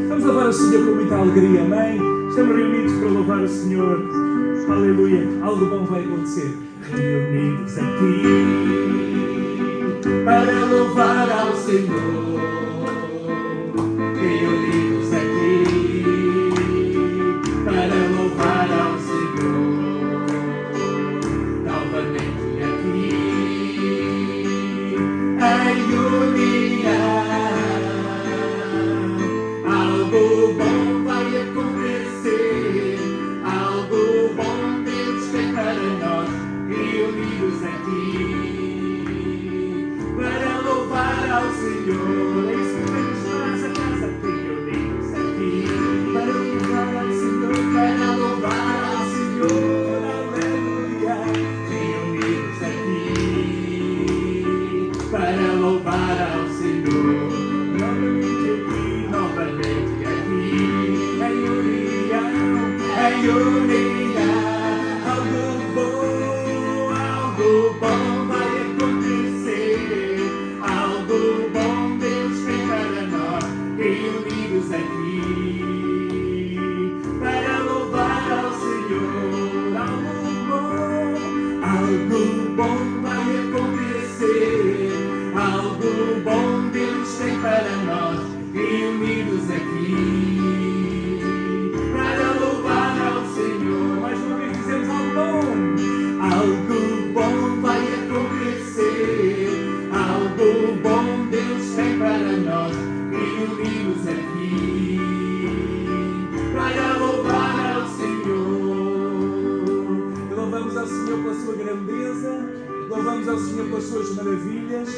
Vamos louvar o Senhor com muita alegria, amém? Estamos reunidos para louvar o Senhor. Aleluia. Algo bom vai acontecer. Reunidos aqui para louvar ao Senhor. Reunidos aqui para louvar ao Senhor. Novamente aqui em união. Algo bom vai acontecer, algo bom Deus tem para nós, reunidos aqui, para louvar ao Senhor. É isso que temos nós a casa, reunidos aqui, para louvar ao Senhor, para louvar ao Senhor, aleluia. Reunidos aqui, para louvar ao Senhor, novamente aqui, em união, algo bom vai acontecer, algo bom Deus tem para nós, reunidos aqui, para louvar ao Senhor, algo bom vai acontecer, algo bom Deus tem para nós, reunidos aqui, para louvar ao Senhor. Mais uma vez dizemos algo bom vai acontecer, algo bom Deus tem para nós, reunidos aqui, para louvar ao Senhor. Louvamos ao Senhor pela sua grandeza, louvamos ao Senhor pelas suas maravilhas,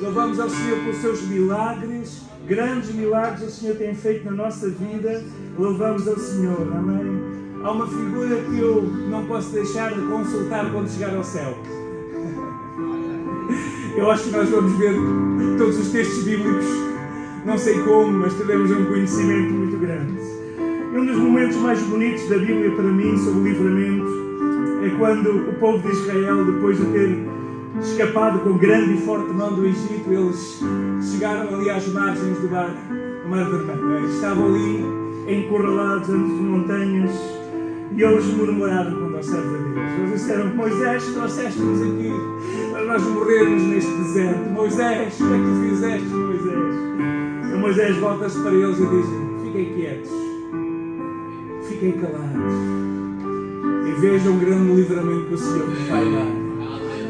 louvamos ao Senhor pelos seus milagres. Grandes milagres o Senhor tem feito na nossa vida, louvamos ao Senhor, amém? Há uma figura que eu não posso deixar de consultar quando chegar ao céu. Eu acho que nós vamos ver todos os textos bíblicos, não sei como, mas teremos um conhecimento muito grande. E um dos momentos mais bonitos da Bíblia para mim, sobre o livramento, é quando o povo de Israel, depois de ter escapado com grande e forte mão do Egito, eles chegaram ali às margens do Mar Vermelho. Estavam ali encurralados entre montanhas e eles murmuraram contra o servo de Deus. Eles disseram: Moisés, trouxeste-nos aqui para nós morrermos neste deserto. Moisés, o que é que tu fizeste, Moisés? E Moisés volta-se para eles e diz: fiquem quietos, fiquem calados e vejam o grande livramento que o Senhor nos vai dar.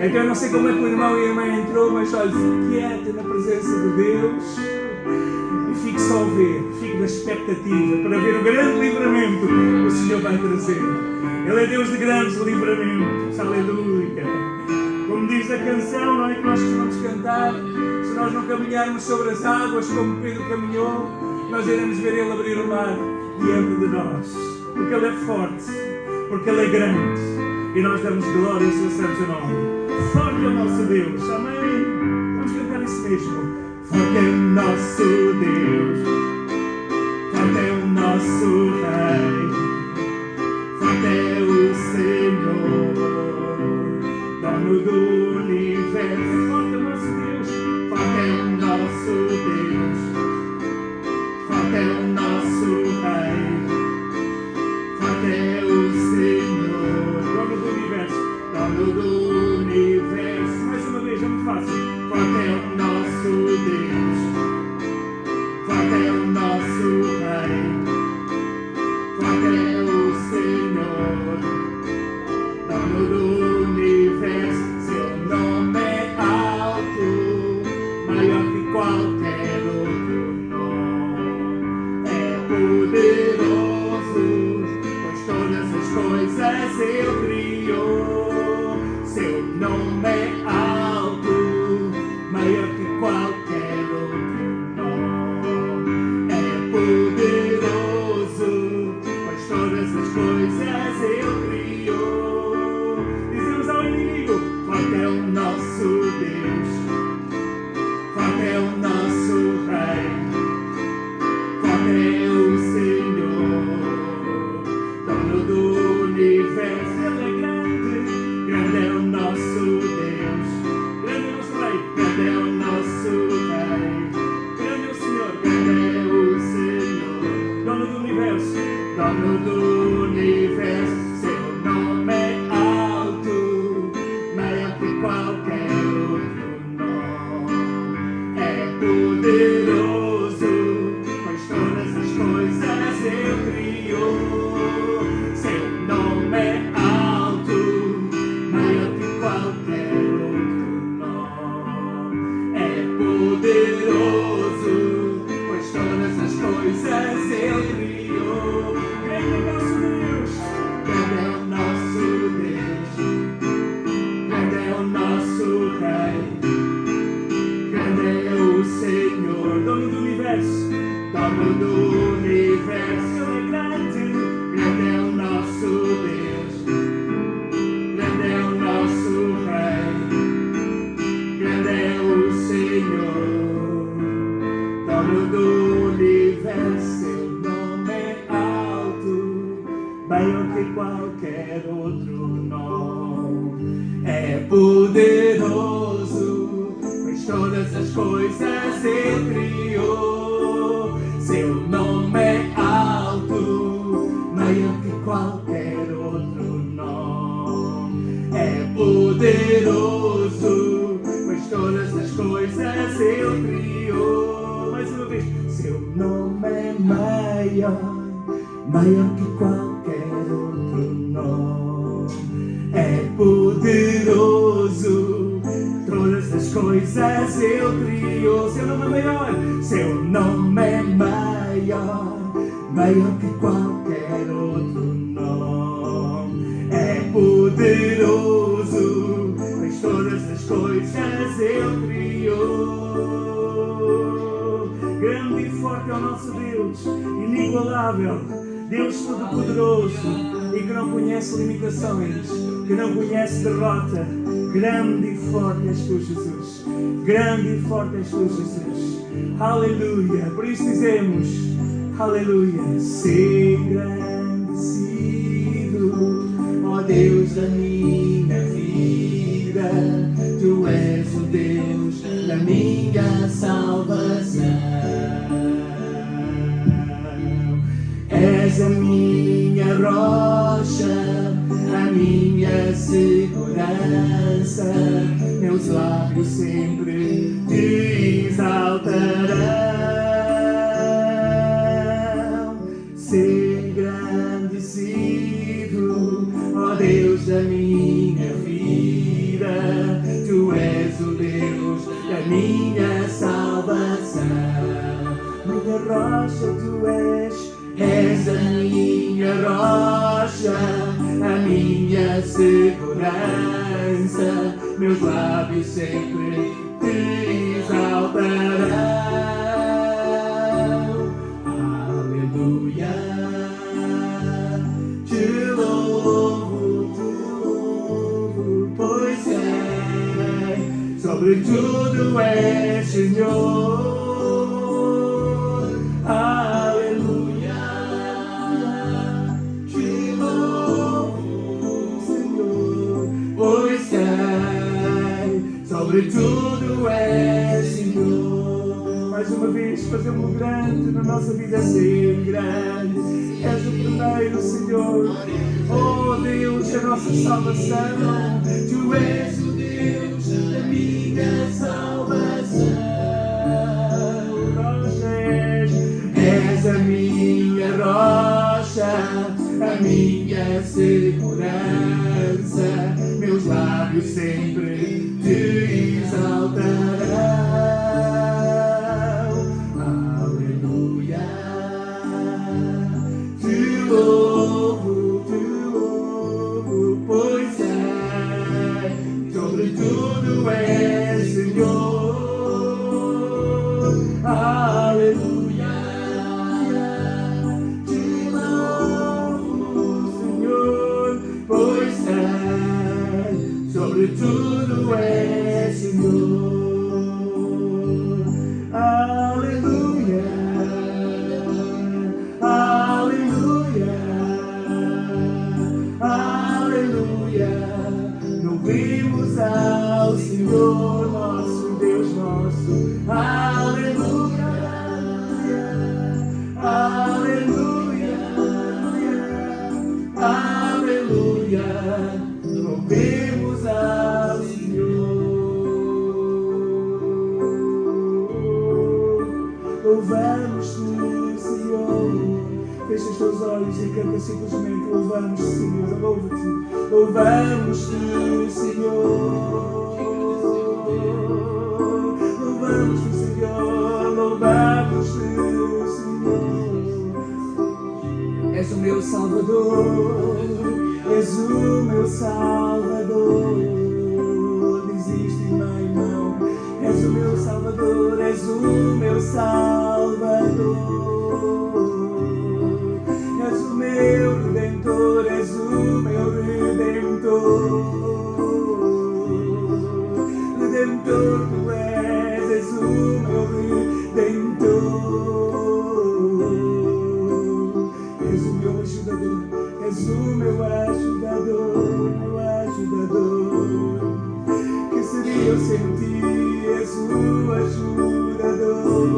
Então eu não sei como é que o irmão e a irmã entrou, mas olha, fique quieto na presença de Deus e fique só a ver, fique na expectativa para ver o grande livramento que o Senhor vai trazer. Ele é Deus de grandes livramentos, aleluia. Como diz a canção, não é, que nós costumamos cantar: se nós não caminharmos sobre as águas como Pedro caminhou, nós iremos ver Ele abrir o mar diante de nós, porque Ele é forte, porque Ele é grande e nós damos glória ao seu santo nome. Forte é o nosso Deus, amém? Vamos cantar isso mesmo. Forte é o nosso Deus, forte é o nosso Rei, forte é o Senhor, dono do universo. Forte é o nosso Deus, forte é o nosso Deus, forte é o nosso Rei, forte é o Senhor, dono do universo, dono do universo. Mais uma vez, é muito fácil. Forte é o nosso Deus, forte é o nosso Rei, forte é o Senhor, dono do universo. Seu nome é alto, maior que qualquer outro nome. É poderoso, pois todas as coisas Ele criou. Seu nome é alto, maior que qualquer outro nome. É poderoso, pois todas as coisas Ele criou. Dizemos ao inimigo: forte é o nosso Deus, forte é o nosso Rei, forte é o Senhor, dono do universo. Seu nome é alto, maior que qualquer outro nome. É poderoso, pois todas as coisas Ele criou. Seu nome é alto, maior que qualquer outro nome. É poderoso, pois todas as coisas Ele criou. Grande é nosso Deus, grande é o nosso Deus, grande é o nosso Rei, grande é o Senhor, dono do universo, dono do universo. Ele é grande, grande é o nosso Deus, grande é o nosso Rei, grande é o Senhor, dono do universo. Seu nome é alto, maior que qualquer outro nome. É poderoso, pois todas as coisas Ele criou. Seu nome é alto, maior que qualquer outro nome. É poderoso, pois todas as coisas Ele criou. Mais uma vez, seu nome é maior, maior que qualquer outro nome. É poderoso, todas as coisas Ele criou. Seu nome é maior, seu nome é maior, maior que qualquer outro nome. É poderoso, pois todas as coisas Ele criou. Grande e forte é o nosso Deus, inigualável, Deus Todo-Poderoso e que não conhece limitações, que não conhece derrota. Grande e forte és tu, Jesus. Grande e forte és tu, Jesus. Aleluia. Por isso dizemos, aleluia. Ser engrandecido, ó Deus da minha vida. Tu és o Deus da minha salvação. És a minha rocha, a minha segurança. Meus lábios sempre te exaltarão. Ser engrandecido, ó Deus da minha vida. Tu és o Deus da minha salvação. Minha rocha tu és a minha rocha, a minha segurança. Meus lábios sempre te exaltarão. Aleluia. Te louvo, pois sobre tudo és Senhor. Aleluia. Te louvo, Senhor, pois sobre tudo és Senhor. Mais uma vez, fazemos grande na nossa vida, ser grande. És o primeiro, Senhor. Oh Deus, a nossa salvação. Tu és o Deus da minha salvação. És a minha rocha, a minha segurança. Meus lábios sempre te exaltarão. Aleluia. Te louvo, pois sobre tudo és Senhor. Aleluia. Te louvo, Senhor, pois sobre tudo és Fecha os teus olhos e canta simplesmente: louvamos-te, Senhor, louva-te, louvamos-te, Senhor. Louvamos-te, Senhor, louvamos-te, Senhor. És o meu Salvador, és o meu Salvador. Diz isto, irmão, és o meu Salvador, és o meu Salvador. És o meu Redentor, és o meu Redentor. Redentor tu és o meu Redentor. És o meu ajudador, és o meu ajudador, meu ajudador. Que seria eu sem ti, és o ajudador.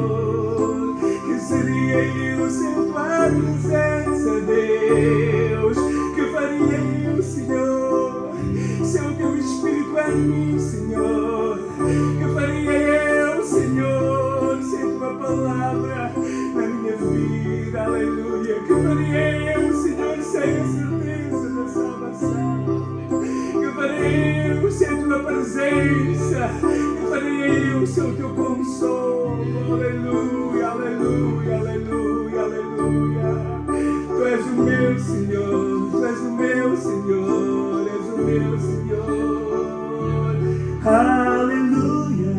Que seria eu sem tua presença, Deus? Que faria eu, Senhor, sem o teu Espírito em mim, Senhor? Que faria eu, Senhor, sem tua palavra na minha vida? Aleluia. Que faria eu, Senhor, sem a certeza da salvação? Que faria eu sem tua presença? Que faria eu sem o teu consolo? Aleluia, aleluia, aleluia, aleluia. Tu és o meu Senhor, tu és o meu Senhor, és o meu Senhor. Aleluia,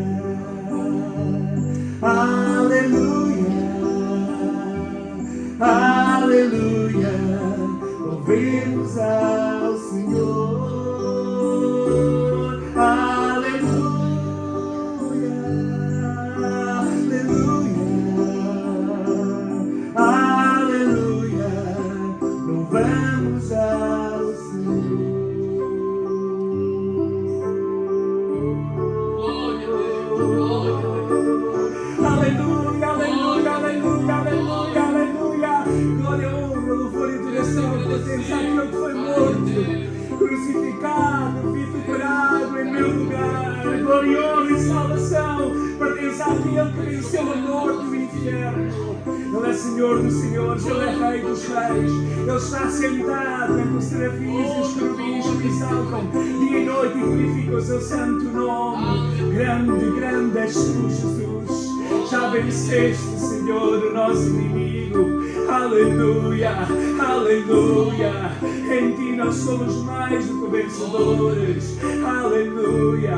aleluia, aleluia. Louvemos ao Senhor. Aleluia, aleluia, aleluia. Louvamos ao Senhor. Aleluia, aleluia, aleluia, aleluia, aleluia. Glória, honra, louvor e adoração pertence àquele que foi morto, crucificado, vituperado em meu lugar. Glória, honra e salvação pertence àquele que venceu a morte e o inferno. Ele é Senhor dos senhores, Ele é Rei dos reis. Ele está sentado entre os serafins e os querubins que exaltam dia e noite e glorificam o seu santo nome. Grande, grande és tu, Jesus. Já venceste, Senhor, o nosso inimigo. Aleluia, aleluia. Em ti nós somos mais do que vencedores. Aleluia,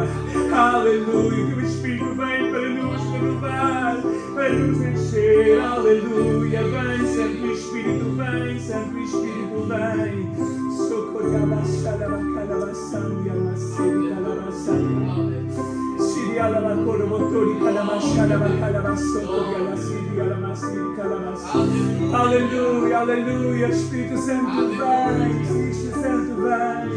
aleluia. Que o Espírito vem para nos renovar, para nos encher. Aleluia. Vem, Santo Espírito, vem, Santo Espírito, vem. Socorre a baixada, bacana, baçando e a macete, calabaçada. Siriala, bacoro, motori, calabachada, bacana, baçoto, e a macete, calabaciri, calabaciri. Aleluia, aleluia. Espírito Santo, vem. Espírito Santo, vem.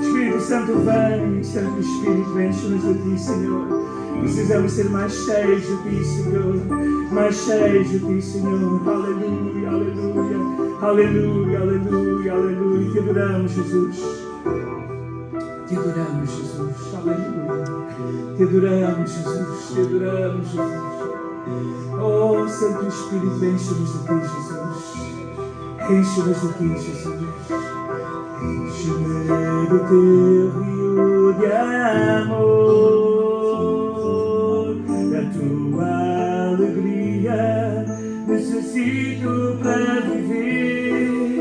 Espírito Santo, vem. Santo Espírito, enche-nos de ti, Senhor. Precisamos ser mais cheios de ti, Senhor. Mais cheios de ti, Senhor. Aleluia, aleluia. Aleluia, aleluia, aleluia. Te adoramos, Jesus. Te adoramos, Jesus. Aleluia. Te adoramos, Jesus. Te adoramos, Jesus. Oh, Santo Espírito, enche-nos de ti, Jesus. Enche-nos de ti, Jesus. Enche-me do teu rio de amor. Tua alegria necessito para viver.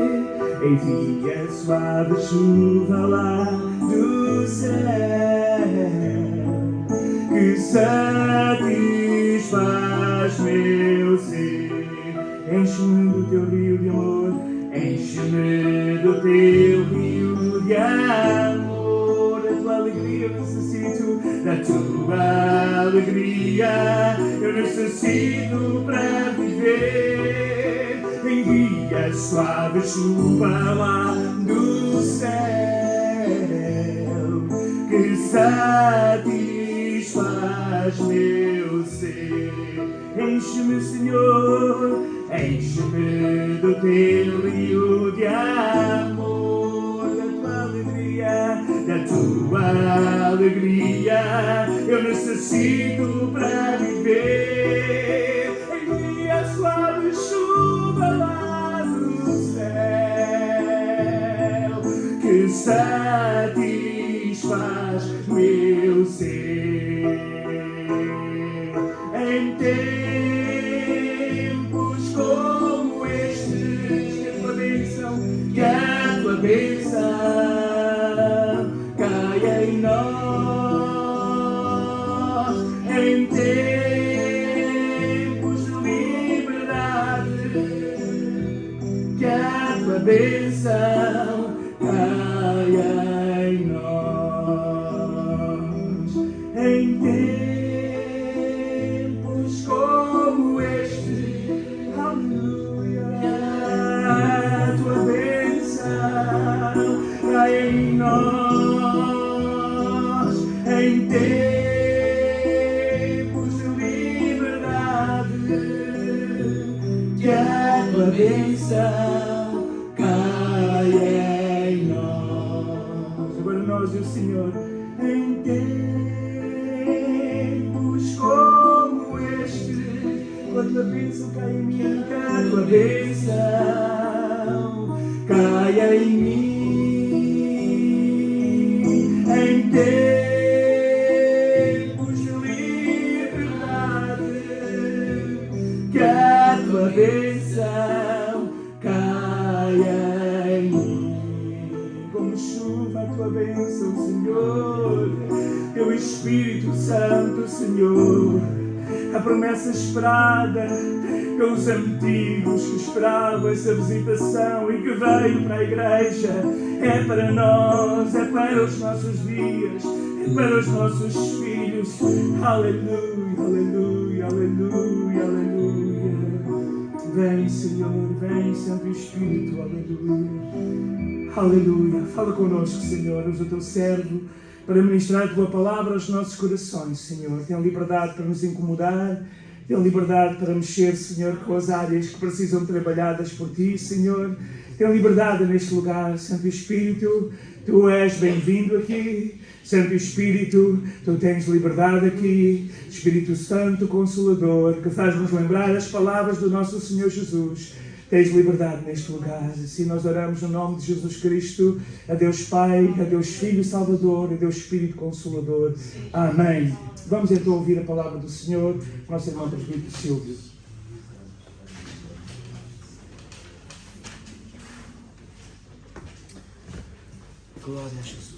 Envia suave chuva lá do céu que satisfaz meu ser. Enche-me do teu rio de amor, enche-me do teu rio de amor. A tua alegria eu necessito, da tua alegria eu necessito para viver. Envia suave chuva lá do céu que satisfaz meu ser. Enche-me, Senhor, enche-me do teu rio de amor. Da tua alegria eu necessito para viver. Envia suave chuva lá do satisfaz meu ser. Em tempos como estes, que a tua bênção caia em nós. Em tempos de liberdade, que a tua bênção caia em nós. Em tempos como este, aleluia, a tua bênção caia em nós. Em tempos de liberdade, que a tua bênção caia em nós. Agora nós e o Senhor, em tempos como este, que a tua bênção caia em mim, que a tua bênção caia em mim. Em tempos de liberdade, que a tua bênção caia em mim. Como chuva a tua bênção, Senhor, teu Espírito Santo, Senhor, a promessa esperada pelos antigos que esperavam essa visitação e que veio para a igreja, é para nós, é para os nossos dias, é para os nossos filhos. Aleluia, aleluia, aleluia, aleluia. Vem, Senhor, vem, Santo Espírito, aleluia, aleluia. Fala connosco, Senhor, usa o teu servo para ministrar a tua palavra aos nossos corações, Senhor. Tem liberdade para nos incomodar, tem liberdade para mexer, Senhor, com as áreas que precisam trabalhadas por ti, Senhor. Tem liberdade neste lugar, Santo Espírito, tu és bem-vindo aqui. Santo Espírito, tu tens liberdade aqui. Espírito Santo Consolador, que faz-nos lembrar as palavras do nosso Senhor Jesus. Tens liberdade neste lugar. Assim nós oramos no nome de Jesus Cristo, a Deus Pai, a Deus Filho Salvador, a Deus Espírito Consolador. Amém. Vamos então ouvir a palavra do Senhor, nosso irmão presbítero Silvio. Glória a Jesus.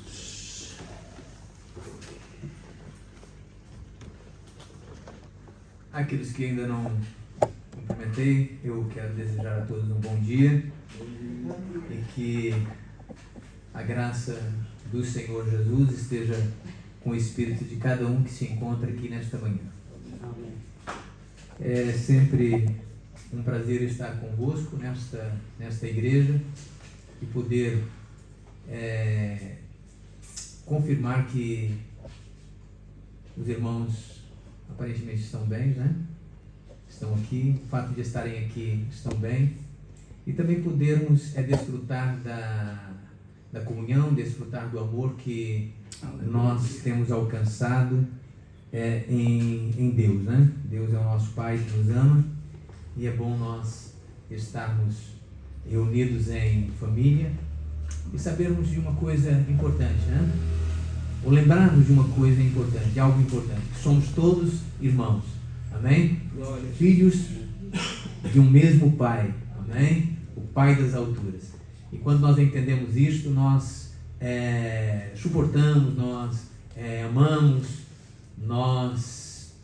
Aqueles que ainda não cumprimentei, eu quero desejar a todos um bom dia e que a graça do Senhor Jesus esteja com o espírito de cada um que se encontra aqui nesta manhã. É sempre um prazer estar convosco nesta igreja e poder confirmar que os irmãos aparentemente estão bem, né? Estão aqui, o fato de estarem aqui estão bem, e também podermos desfrutar da comunhão, desfrutar do amor que nós temos alcançado em Deus, né? Deus é o nosso Pai que nos ama, e é bom nós estarmos reunidos em família e sabermos de uma coisa importante, né? Ou lembrarmos de uma coisa importante, de algo importante, que somos todos irmãos, amém? Glória. Filhos de um mesmo Pai, amém? O Pai das alturas. E quando nós entendemos isto, nós suportamos, nós amamos, nós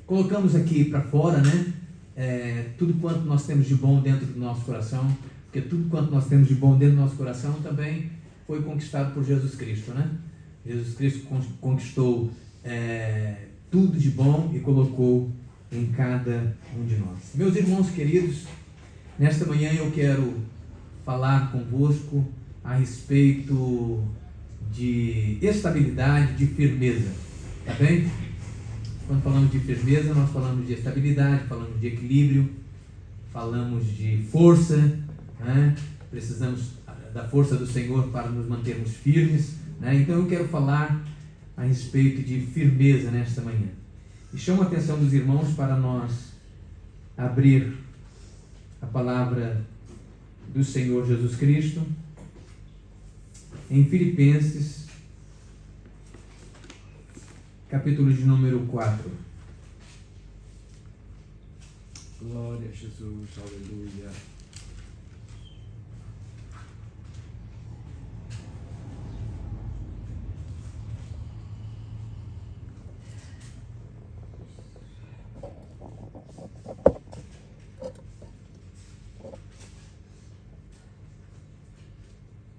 colocamos aqui para fora, né? Tudo quanto nós temos de bom dentro do nosso coração, porque tudo quanto nós temos de bom dentro do nosso coração também foi conquistado por Jesus Cristo, né? Jesus Cristo conquistou tudo de bom e colocou em cada um de nós. Meus irmãos queridos, nesta manhã eu quero falar convosco a respeito de estabilidade, de firmeza, tá bem? Quando falamos de firmeza, nós falamos de estabilidade, falamos de equilíbrio, falamos de força, né? Precisamos da força do Senhor para nos mantermos firmes, né? Então eu quero falar a respeito de firmeza nesta manhã. E chamo a atenção dos irmãos para nós abrir a palavra do Senhor Jesus Cristo em Filipenses, capítulo de número 4. Glória a Jesus, aleluia.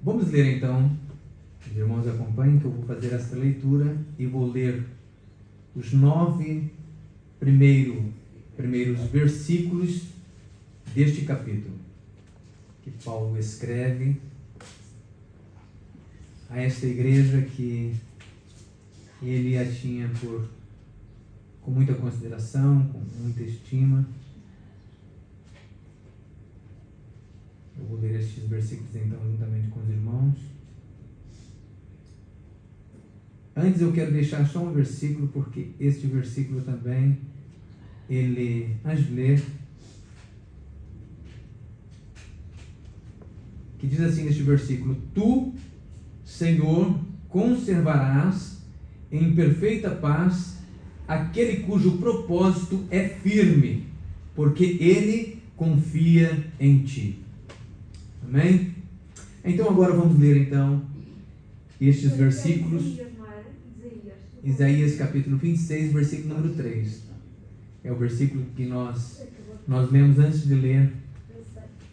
Vamos ler então, os irmãos acompanhem que eu vou fazer essa leitura e vou ler os 9 primeiros versículos deste capítulo, que Paulo escreve a esta igreja que ele a tinha com muita consideração, com muita estima. Eu vou ler estes versículos então juntamente com os irmãos. Antes eu quero deixar só um versículo, porque este versículo também, antes de ler, que diz assim neste versículo: Tu, Senhor, conservarás em perfeita paz aquele cujo propósito é firme, porque ele confia em Ti. Amém? Então agora vamos ler então estes versículos. Isaías capítulo 26, versículo número 3. É o versículo que nós lemos antes de ler,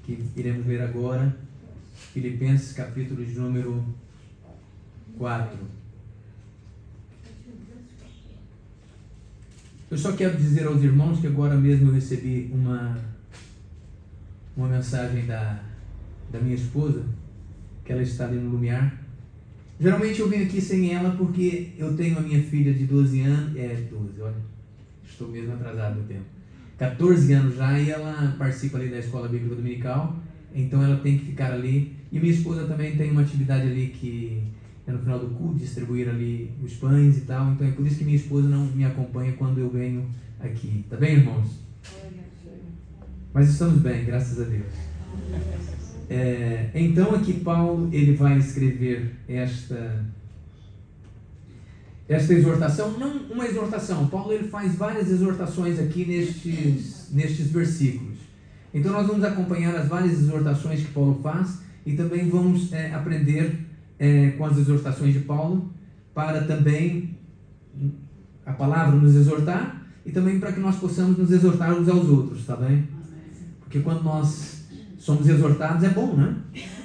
que iremos ler agora. Filipenses capítulo de número 4. Eu só quero dizer aos irmãos que agora mesmo eu recebi uma mensagem da minha esposa, que ela está ali no Lumiar. Geralmente eu venho aqui sem ela porque eu tenho a minha filha de 12 anos, 12, olha, estou mesmo atrasado no tempo, 14 anos já, e ela participa ali da escola bíblica dominical, então ela tem que ficar ali, e minha esposa também tem uma atividade ali que é no final do culto, distribuir ali os pães e tal, então é por isso que minha esposa não me acompanha quando eu venho aqui, tá bem, irmãos? Mas estamos bem, graças a Deus. Então aqui Paulo ele vai escrever esta exortação, não uma exortação, Paulo ele faz várias exortações aqui nestes versículos. Então nós vamos acompanhar as várias exortações que Paulo faz e também vamos aprender com as exortações de Paulo, para também a palavra nos exortar e também para que nós possamos nos exortar uns aos outros, tá bem? Porque quando nós somos exortados é bom, né?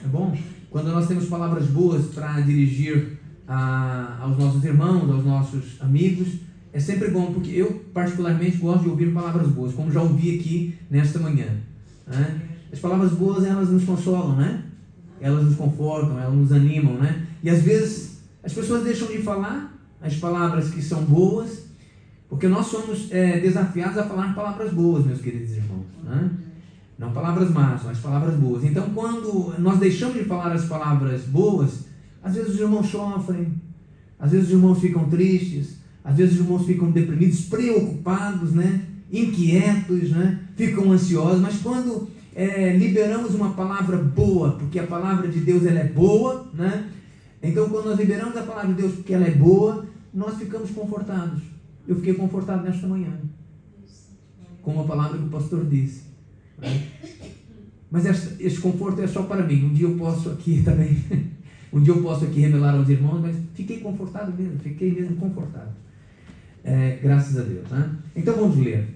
É bom. Quando nós temos palavras boas para dirigir aos nossos irmãos, aos nossos amigos, é sempre bom, porque eu particularmente gosto de ouvir palavras boas, como já ouvi aqui nesta manhã, né? As palavras boas, elas nos consolam, né? Elas nos confortam, elas nos animam, né? E às vezes as pessoas deixam de falar as palavras que são boas, porque nós somos desafiados a falar palavras boas, meus queridos irmãos, né? Não palavras más, mas palavras boas. Então, quando nós deixamos de falar as palavras boas, às vezes os irmãos sofrem, às vezes os irmãos ficam tristes, às vezes os irmãos ficam deprimidos, preocupados, né? Inquietos, né? Ficam ansiosos. Mas quando liberamos uma palavra boa, porque a palavra de Deus ela é boa, né? Então, quando nós liberamos a palavra de Deus porque ela é boa, nós ficamos confortados. Eu fiquei confortado nesta manhã, com a palavra que o pastor disse. Mas este conforto é só para mim. Um dia eu posso aqui também revelar aos irmãos, mas fiquei confortado mesmo, confortado, graças a Deus, né? Então vamos ler.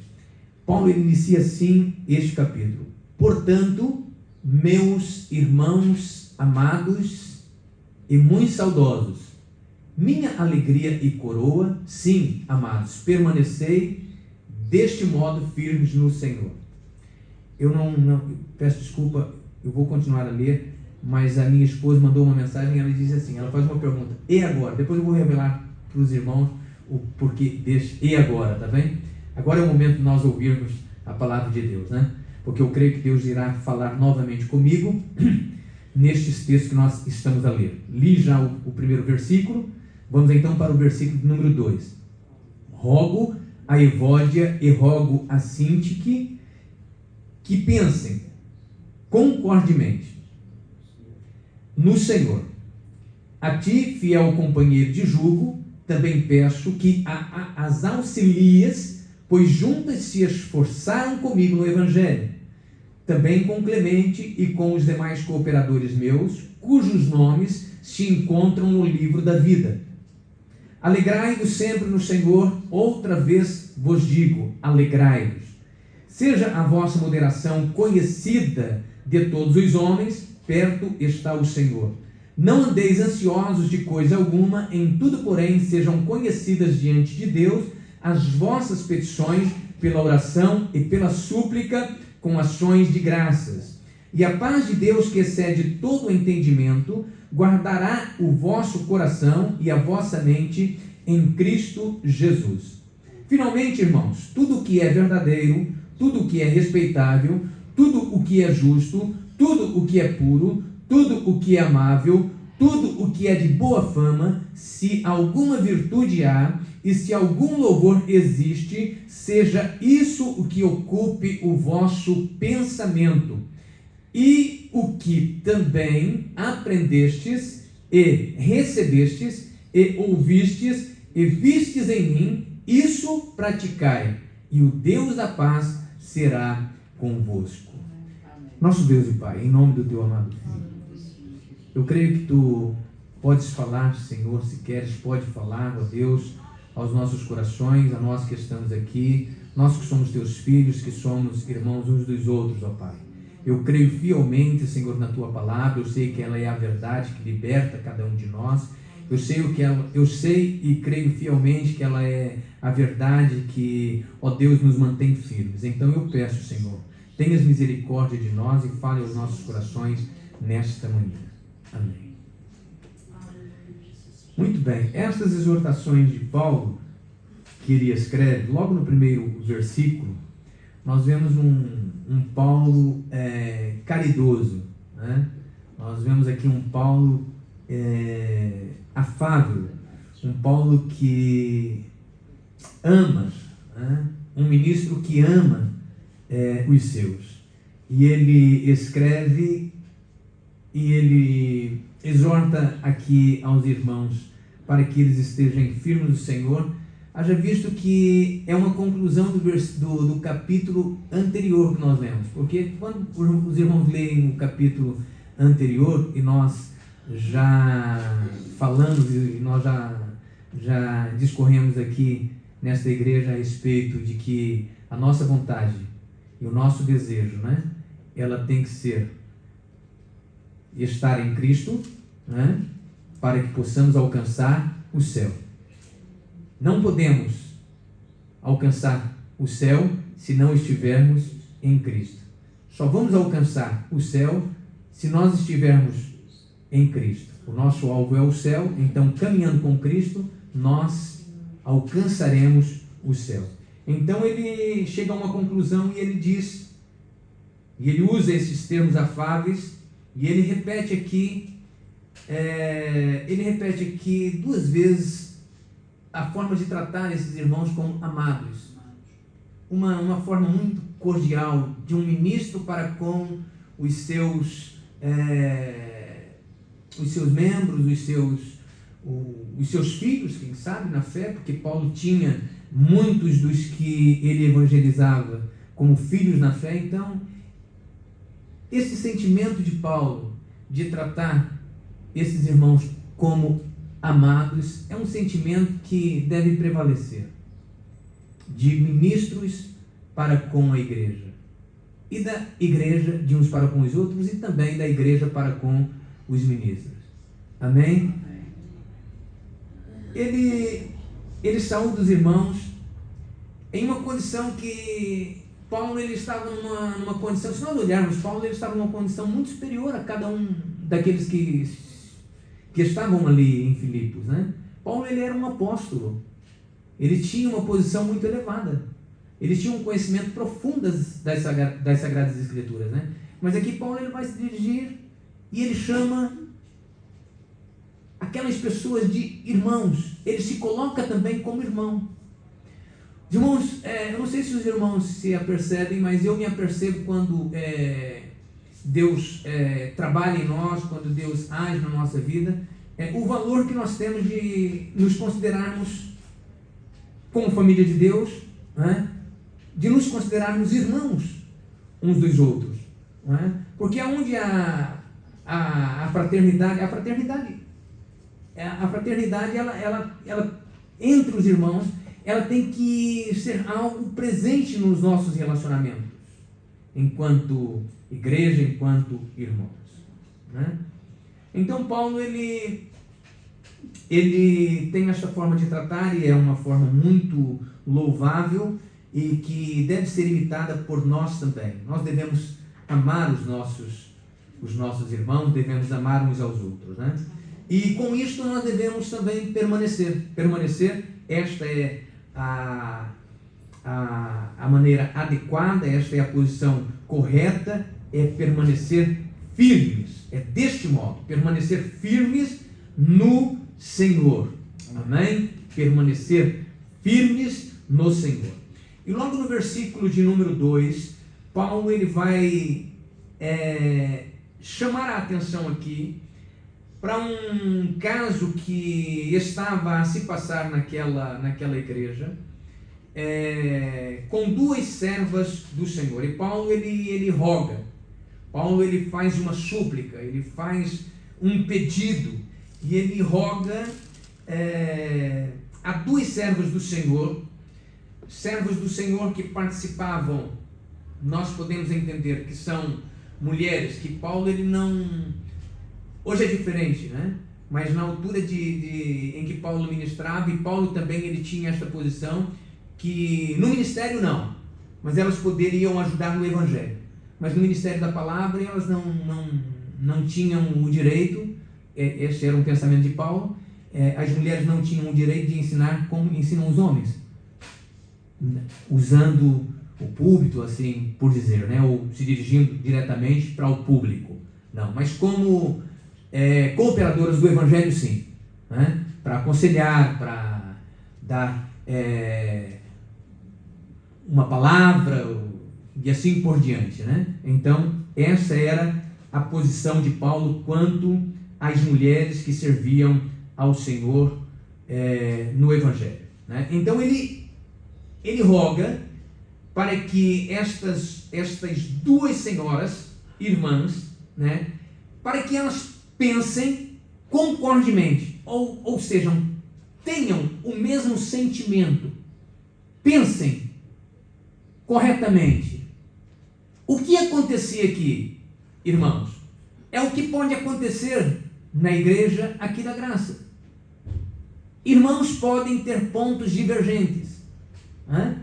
Paulo inicia assim este capítulo: Portanto, meus irmãos amados e muito saudosos, minha alegria e coroa, sim, amados, permanecei deste modo firmes no Senhor. Eu não peço desculpa, eu vou continuar a ler, mas a minha esposa mandou uma mensagem e ela diz assim, ela faz uma pergunta: e agora? Depois eu vou revelar para os irmãos o porquê deste e agora, tá bem? Agora é o momento de nós ouvirmos a palavra de Deus, né? Porque eu creio que Deus irá falar novamente comigo nestes textos que nós estamos a ler. Li já o primeiro versículo, vamos então para o versículo número 2. Rogo a Evódia e rogo a Sintique que pensem concordemente no Senhor. A ti, fiel companheiro de jugo, também peço que as auxilies, pois juntas se esforçaram comigo no Evangelho, também com Clemente e com os demais cooperadores meus, cujos nomes se encontram no livro da vida. Alegrai-vos sempre no Senhor, outra vez vos digo, alegrai-vos. Seja a vossa moderação conhecida de todos os homens, perto está o Senhor. Não andeis ansiosos de coisa alguma, em tudo, porém, sejam conhecidas diante de Deus as vossas petições pela oração e pela súplica com ações de graças. E a paz de Deus, que excede todo o entendimento, guardará o vosso coração e a vossa mente em Cristo Jesus. Finalmente, irmãos, tudo o que é verdadeiro, tudo o que é respeitável, tudo o que é justo, tudo o que é puro, tudo o que é amável, tudo o que é de boa fama, se alguma virtude há e se algum louvor existe, seja isso o que ocupe o vosso pensamento. E o que também aprendestes e recebestes e ouvistes e vistes em mim, isso praticai, e o Deus da paz será convosco. Nosso Deus e Pai, em nome do teu amado Filho, eu creio que tu podes falar, Senhor, se queres, pode falar, ó Deus, aos nossos corações, a nós que estamos aqui, nós que somos teus filhos, que somos irmãos uns dos outros, ó Pai. Eu creio fielmente, Senhor, na tua palavra, eu sei que ela é a verdade que liberta cada um de nós, eu sei e creio fielmente que ela é a verdade que, ó Deus, nos mantém firmes. Então eu peço, Senhor, tenhas misericórdia de nós e fale aos nossos corações nesta manhã. Amém. Muito bem, estas exortações de Paulo, que ele escreve, logo no primeiro versículo, nós vemos um Paulo caridoso, né? Nós vemos aqui um Paulo afável, um Paulo que ama, né? Um ministro que ama os seus. E ele escreve e ele exorta aqui aos irmãos para que eles estejam firmes no Senhor, haja visto que é uma conclusão do capítulo anterior que nós lemos, porque quando os irmãos leem o capítulo anterior e nós já falamos e nós já discorremos aqui nesta igreja a respeito de que a nossa vontade e o nosso desejo, né, ela tem que ser estar em Cristo, né, para que possamos alcançar o céu. Não podemos alcançar o céu se não estivermos em Cristo. Só vamos alcançar o céu se nós estivermos em Cristo. O nosso alvo é o céu, então caminhando com Cristo, nós alcançaremos o céu. Então ele chega a uma conclusão e ele diz, e ele usa esses termos afáveis, e ele repete aqui duas vezes a forma de tratar esses irmãos como amados. Uma forma muito cordial de um ministro para com os seus membros, os seus filhos, quem sabe, na fé, porque Paulo tinha muitos dos que ele evangelizava como filhos na fé. Então, esse sentimento de Paulo de tratar esses irmãos como amados é um sentimento que deve prevalecer de ministros para com a igreja e da igreja de uns para com os outros e também da igreja para com os ministros. Amém? Ele saúda os irmãos em uma condição que Paulo ele estava numa condição, se nós olharmos, Paulo ele estava numa condição muito superior a cada um daqueles que estavam ali em Filipos, né? Paulo ele era um apóstolo, ele tinha uma posição muito elevada, ele tinha um conhecimento profundo das Sagradas Escrituras, né? Mas aqui Paulo ele vai se dirigir e ele chama aquelas pessoas de irmãos, ele se coloca também como irmão. Irmãos, eu não sei se os irmãos se apercebem, mas eu me apercebo quando Deus trabalha em nós, quando Deus age na nossa vida, o valor que nós temos de nos considerarmos como família de Deus, né? De nos considerarmos irmãos uns dos outros, né? Porque aonde a fraternidade, ela entre os irmãos, ela tem que ser algo presente nos nossos relacionamentos, enquanto igreja, enquanto irmãos, né? Então Paulo, ele tem essa forma de tratar, e é uma forma muito louvável e que deve ser imitada por nós também. Nós devemos amar os nossos irmãos, devemos amar uns aos outros, né? E com isto nós devemos também permanecer. Esta é a maneira adequada, esta é a posição correta, é permanecer firmes. É deste modo, permanecer firmes no Senhor. Amém? Permanecer firmes no Senhor. E logo no versículo de número 2, Paulo ele vai chamar a atenção aqui para um caso que estava a se passar naquela igreja, com duas servas do Senhor. E Paulo ele roga, Paulo ele faz uma súplica, ele faz um pedido, e ele roga a duas servas do Senhor que participavam. Nós podemos entender que são mulheres que Paulo ele não... Hoje é diferente, né? Mas na altura em que Paulo ministrava, e Paulo também ele tinha essa posição, que no ministério não, mas elas poderiam ajudar no evangelho, mas no ministério da palavra elas não tinham o direito. Esse era um pensamento de Paulo. As mulheres não tinham o direito de ensinar como ensinam os homens, usando o púlpito, assim por dizer, né? Ou se dirigindo diretamente para o público, não, mas como cooperadoras do evangelho, sim, né? Para aconselhar, para dar uma palavra e assim por diante, né? Então essa era a posição de Paulo quanto às mulheres que serviam ao Senhor no evangelho, né? Então ele roga para que estas duas senhoras, irmãs, né, para que elas pensem concordemente, ou seja, tenham o mesmo sentimento, pensem corretamente. O que acontecia aqui, irmãos, é o que pode acontecer na igreja aqui da Graça. Irmãos podem ter pontos divergentes, né?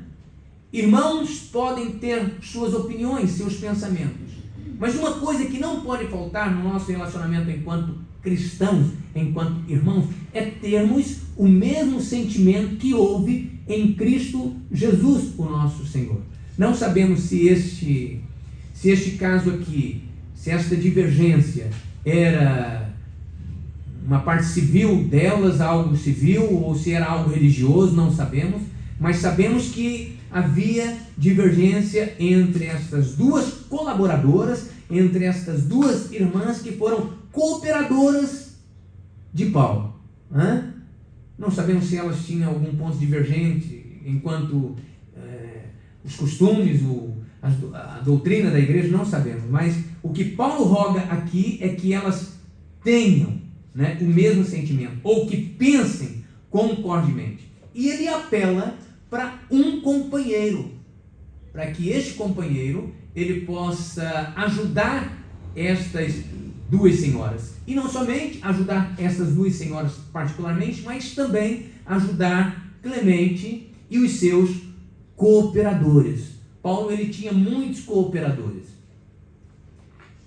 Irmãos podem ter suas opiniões, seus pensamentos, mas uma coisa que não pode faltar no nosso relacionamento enquanto cristãos, enquanto irmãos, é termos o mesmo sentimento que houve em Cristo Jesus, o nosso Senhor. Não sabemos se este caso aqui, se esta divergência era uma parte civil delas, algo civil, ou se era algo religioso, não sabemos, mas sabemos que havia divergência entre estas duas colaboradoras, entre estas duas irmãs que foram cooperadoras de Paulo. Não sabemos se elas tinham algum ponto divergente enquanto os costumes, a doutrina da igreja, não sabemos, mas o que Paulo roga aqui é que elas tenham, né, o mesmo sentimento, ou que pensem concordemente. E ele apela para um companheiro, para que este companheiro ele possa ajudar estas duas senhoras, e não somente ajudar essas duas senhoras particularmente, mas também ajudar Clemente e os seus cooperadores. Paulo ele tinha muitos cooperadores.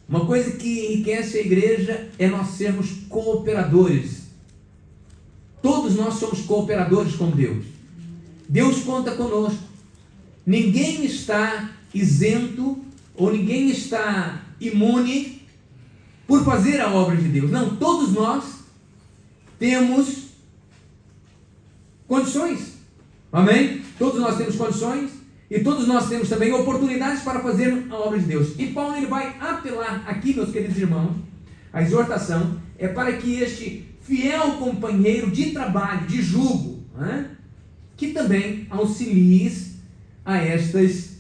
Uma coisa que enriquece a igreja é nós sermos cooperadores. Todos nós somos cooperadores com Deus. Deus conta conosco. Ninguém está isento ou ninguém está imune por fazer a obra de Deus. Não, todos nós temos condições. Amém? Todos nós temos condições e todos nós temos também oportunidades para fazer a obra de Deus. E Paulo ele vai apelar aqui, meus queridos irmãos, a exortação é para que este fiel companheiro de trabalho, de jugo, né? Que também auxilies a estas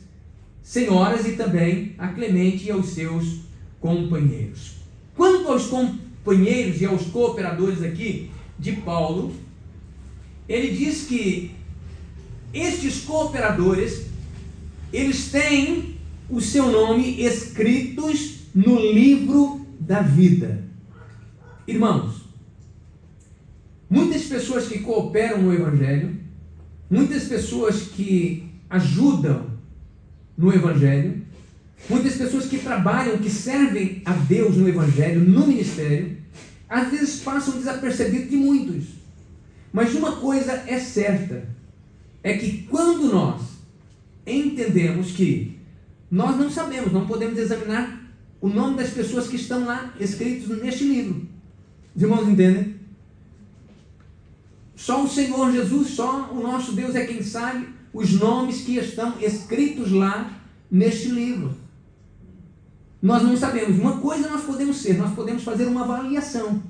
senhoras e também a Clemente e aos seus companheiros. Quanto aos companheiros e aos cooperadores aqui de Paulo, ele diz que estes cooperadores, eles têm o seu nome escritos no livro da vida. Irmãos, muitas pessoas que cooperam no Evangelho, muitas pessoas que ajudam no Evangelho, muitas pessoas que trabalham, que servem a Deus no Evangelho, no ministério, às vezes passam desapercebidos de muitos. Mas uma coisa é certa, é que quando nós entendemos que nós não sabemos, não podemos examinar o nome das pessoas que estão lá escritos neste livro. Os irmãos entendem? Só o Senhor Jesus, só o nosso Deus é quem sabe os nomes que estão escritos lá neste livro. Nós não sabemos. Uma coisa nós podemos ser, nós podemos fazer uma avaliação.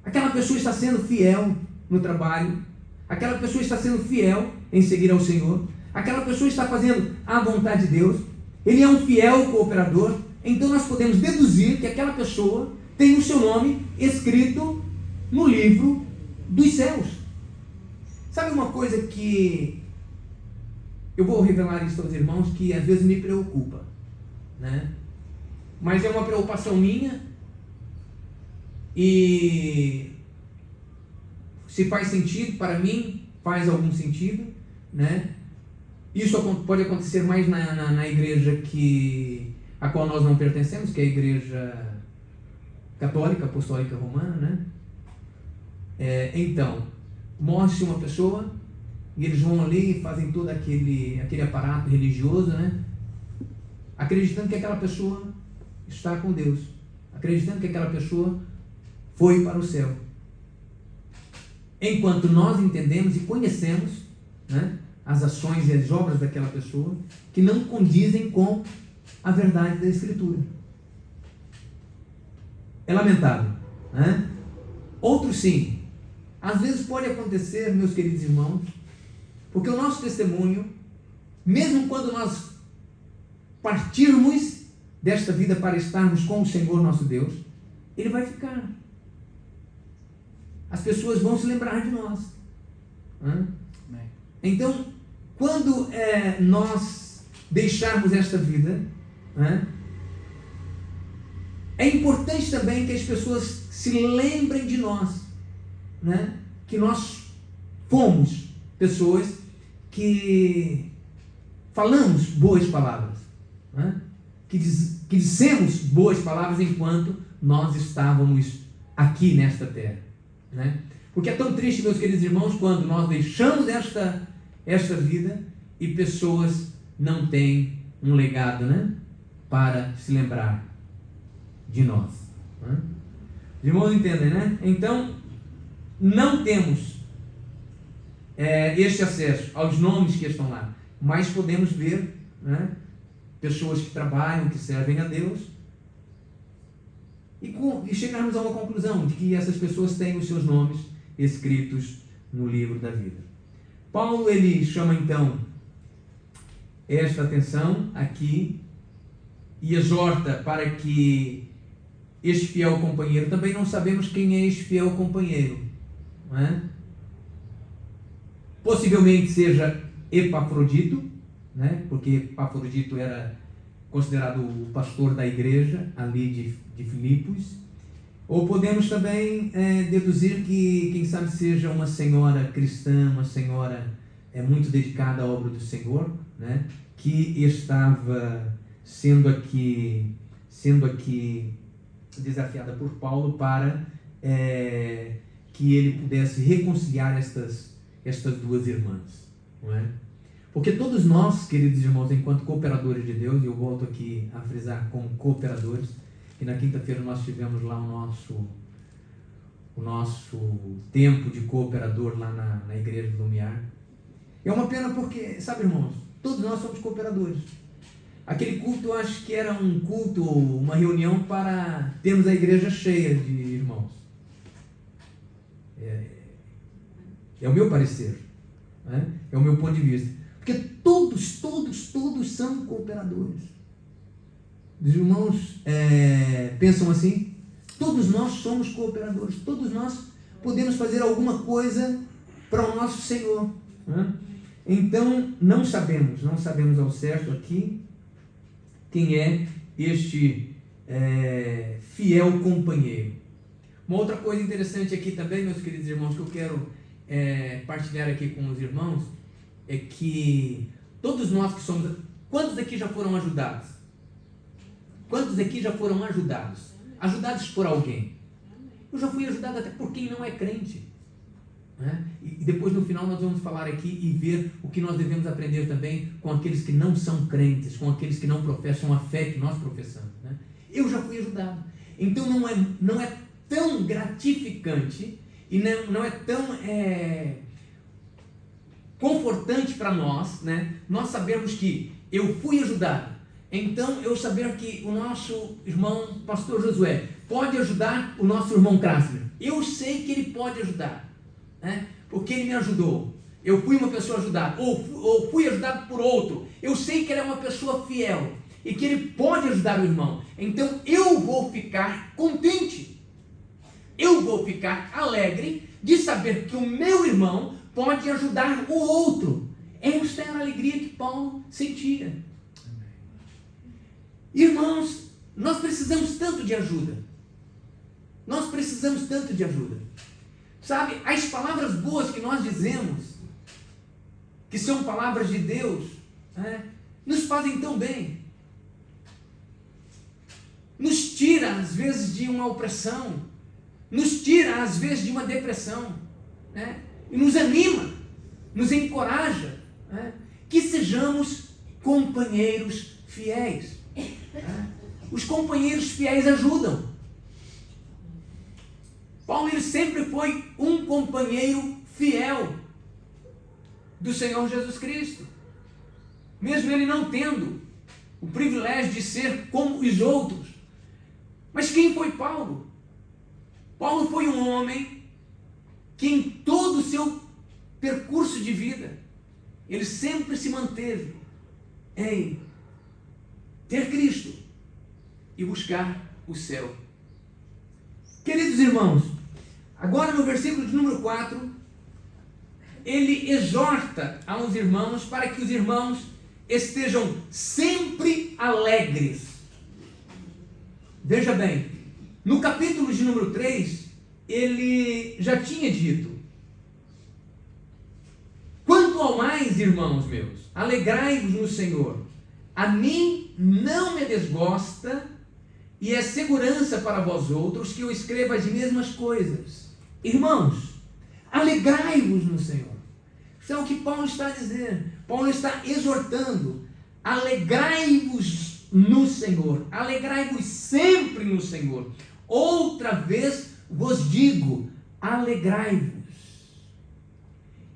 Aquela pessoa está sendo fiel no trabalho, aquela pessoa está sendo fiel em seguir ao Senhor, aquela pessoa está fazendo a vontade de Deus, ele é um fiel cooperador. Então nós podemos deduzir que aquela pessoa tem o seu nome escrito no livro dos céus. Sabe uma coisa que eu vou revelar isso aos irmãos, que às vezes me preocupa, né? Mas é uma preocupação minha, e se faz sentido para mim, faz algum sentido, né? Isso pode acontecer mais na igreja a qual nós não pertencemos, que é a igreja católica, apostólica romana, né? Então, morre-se uma pessoa e eles vão ali e fazem todo aquele aparato religioso, né? Acreditando que aquela pessoa está com Deus, acreditando que aquela pessoa foi para o céu. Enquanto nós entendemos e conhecemos, né, as ações e as obras daquela pessoa que não condizem com a verdade da Escritura. É lamentável, né? Outro sim. Às vezes pode acontecer, meus queridos irmãos, porque o nosso testemunho, mesmo quando nós partirmos desta vida para estarmos com o Senhor nosso Deus, ele vai ficar. As pessoas vão se lembrar de nós. Então, quando nós deixarmos esta vida, é importante também que as pessoas se lembrem de nós, né? Que nós fomos pessoas que falamos boas palavras, né? Que dissemos boas palavras enquanto nós estávamos aqui nesta terra, né? Porque é tão triste, meus queridos irmãos, quando nós deixamos esta vida e pessoas não têm um legado, né, para se lembrar de nós, né? Os irmãos entendem, né? Então, não temos este acesso aos nomes que estão lá, mas podemos ver, né, pessoas que trabalham, que servem a Deus, e chegarmos a uma conclusão de que essas pessoas têm os seus nomes escritos no livro da vida. Paulo, ele chama então esta atenção aqui e exorta para que este fiel companheiro, também não sabemos quem é este fiel companheiro, não é? Possivelmente seja Epafrodito, né? Porque Epafrodito era considerado o pastor da igreja ali de Filipos. Ou podemos também deduzir que, quem sabe, seja uma senhora cristã, uma senhora muito dedicada à obra do Senhor, né? Que estava sendo aqui desafiada por Paulo para que ele pudesse reconciliar estas duas irmãs, não é? Porque todos nós, queridos irmãos, enquanto cooperadores de Deus, e eu volto aqui a frisar como cooperadores, que na quinta-feira nós tivemos lá o nosso tempo de cooperador lá na igreja do Lumiar. É uma pena porque, sabe, irmãos, todos nós somos cooperadores. Aquele culto, eu acho que era um culto, uma reunião para termos a igreja cheia de irmãos. É o meu parecer, né? É o meu ponto de vista. Porque todos são cooperadores. Os irmãos pensam assim? Todos nós somos cooperadores. Todos nós podemos fazer alguma coisa para o nosso Senhor, né? Então, não sabemos ao certo aqui quem é este fiel companheiro. Uma outra coisa interessante aqui também, meus queridos irmãos, que eu quero partilhar aqui com os irmãos, é que todos nós que somos... Quantos aqui já foram ajudados? Quantos aqui já foram ajudados? Ajudados por alguém? Eu já fui ajudado até por quem não é crente, né? E depois no final nós vamos falar aqui e ver o que nós devemos aprender também com aqueles que não são crentes, com aqueles que não professam a fé que nós professamos, né? Eu já fui ajudado. Então não é tão gratificante e não é tão confortante para nós, né? Nós sabermos que eu fui ajudado. Então eu saber que o nosso irmão pastor Josué pode ajudar o nosso irmão Krasner. Eu sei que ele pode ajudar, né? Porque ele me ajudou. Eu fui uma pessoa ajudada, ou fui ajudado por outro. Eu sei que ele é uma pessoa fiel e que ele pode ajudar o irmão. Então eu vou ficar contente. Eu vou ficar alegre de saber que o meu irmão pode ajudar o outro. Esta era a alegria que Paulo sentia. Irmãos, nós precisamos tanto de ajuda. Nós precisamos tanto de ajuda. Sabe, as palavras boas que nós dizemos, que são palavras de Deus, nos fazem tão bem. Nos tira, às vezes, de uma opressão. Nos tira, às vezes, de uma depressão. E nos anima, nos encoraja. Que sejamos companheiros fiéis. Os companheiros fiéis ajudam. Paulo, ele sempre foi um companheiro fiel do Senhor Jesus Cristo, mesmo ele não tendo o privilégio de ser como os outros. Mas quem foi Paulo? Paulo foi um homem que em todo o seu percurso de vida, ele sempre se manteve em ter Cristo e buscar o céu. Queridos irmãos, agora no versículo de número 4, ele exorta aos irmãos para que os irmãos estejam sempre alegres. Veja bem, no capítulo de número 3, ele já tinha dito: quanto ao mais, irmãos meus, alegrai-vos no Senhor. A mim não me desgosta e é segurança para vós outros que eu escreva as mesmas coisas. Irmãos, alegrai-vos no Senhor. Isso é o que Paulo está a dizer. Paulo está exortando: alegrai-vos no Senhor, alegrai-vos sempre no Senhor. Outra vez vos digo, alegrai-vos.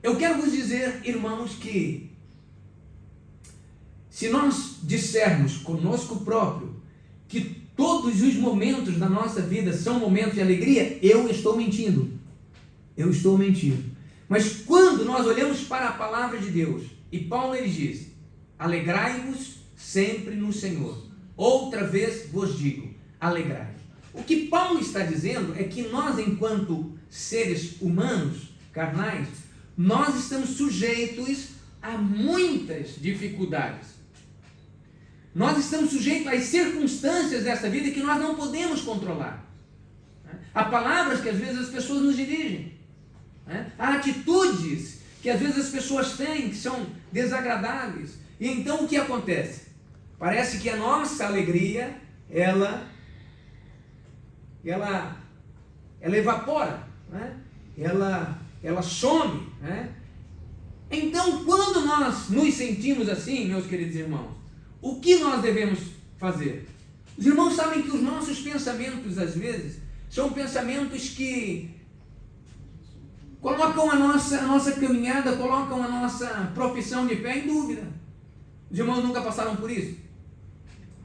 Eu quero vos dizer, irmãos, que se nós dissermos conosco próprio que todos os momentos da nossa vida são momentos de alegria, eu estou mentindo. Eu estou mentindo. Mas quando nós olhamos para a palavra de Deus, e Paulo ele diz: alegrai-vos sempre no Senhor. Outra vez vos digo, alegrai-vos. O que Paulo está dizendo é que nós, enquanto seres humanos, carnais, nós estamos sujeitos a muitas dificuldades. Nós estamos sujeitos às circunstâncias dessa vida que nós não podemos controlar. Há palavras que às vezes as pessoas nos dirigem. Há atitudes que às vezes as pessoas têm que são desagradáveis. E então o que acontece? Parece que a nossa alegria, ela evapora, ela some. Então, quando nós nos sentimos assim, meus queridos irmãos, o que nós devemos fazer? Os irmãos sabem que os nossos pensamentos, às vezes, são pensamentos que colocam a nossa caminhada, colocam a nossa profissão de fé em dúvida. Os irmãos nunca passaram por isso?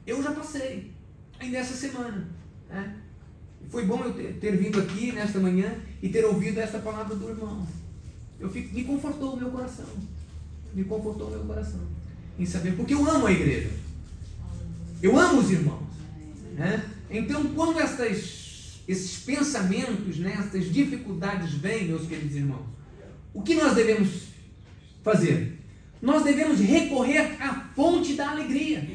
Eu já passei, ainda essa semana. Foi bom eu ter vindo aqui nesta manhã e ter ouvido essa palavra do irmão. Me confortou o meu coração. Me confortou o meu coração. Em saber, porque eu amo a igreja. Eu amo os irmãos. Né? Então, quando esses pensamentos, né, essas dificuldades vêm, meus queridos irmãos, o que nós devemos fazer? Nós devemos recorrer à fonte da alegria.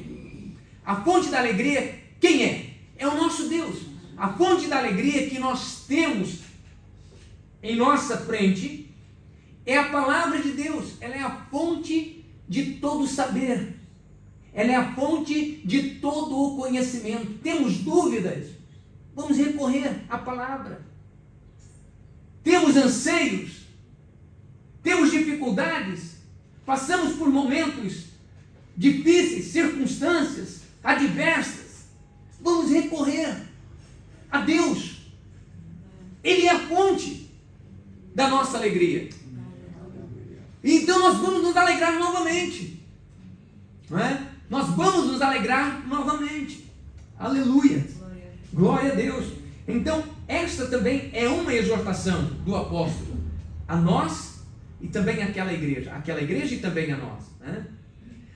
A fonte da alegria, quem é? É o nosso Deus. A fonte da alegria que nós temos em nossa frente é a palavra de Deus. Ela é a fonte de todo saber. Ela é a fonte de todo o conhecimento. Temos dúvidas? Vamos recorrer à palavra. Temos anseios? Temos dificuldades? Passamos por momentos difíceis, circunstâncias adversas? Vamos recorrer a Deus. Ele é a fonte da nossa alegria. Então nós vamos nos alegrar novamente. Não é? Nós vamos nos alegrar novamente. Aleluia. Glória a Deus. Então, esta também é uma exortação do apóstolo a nós e também àquela igreja e também a nós. Né?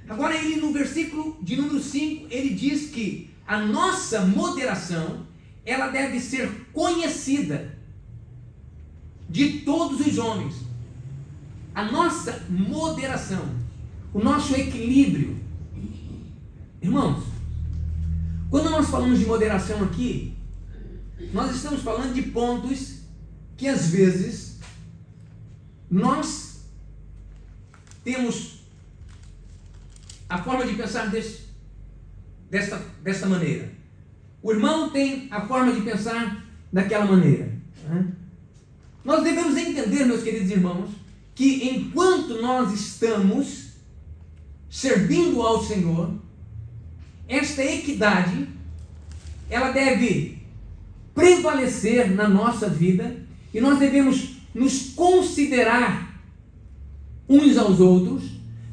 Agora, ele no versículo de número 5, ele diz que a nossa moderação, ela deve ser conhecida de todos os homens. A nossa moderação, o nosso equilíbrio. Irmãos, quando nós falamos de moderação aqui, nós estamos falando de pontos que às vezes nós temos a forma de pensar desta maneira. O irmão tem a forma de pensar daquela maneira. Né? Nós devemos entender, meus queridos irmãos, que enquanto nós estamos servindo ao Senhor, esta equidade, ela deve prevalecer na nossa vida e nós devemos nos considerar uns aos outros,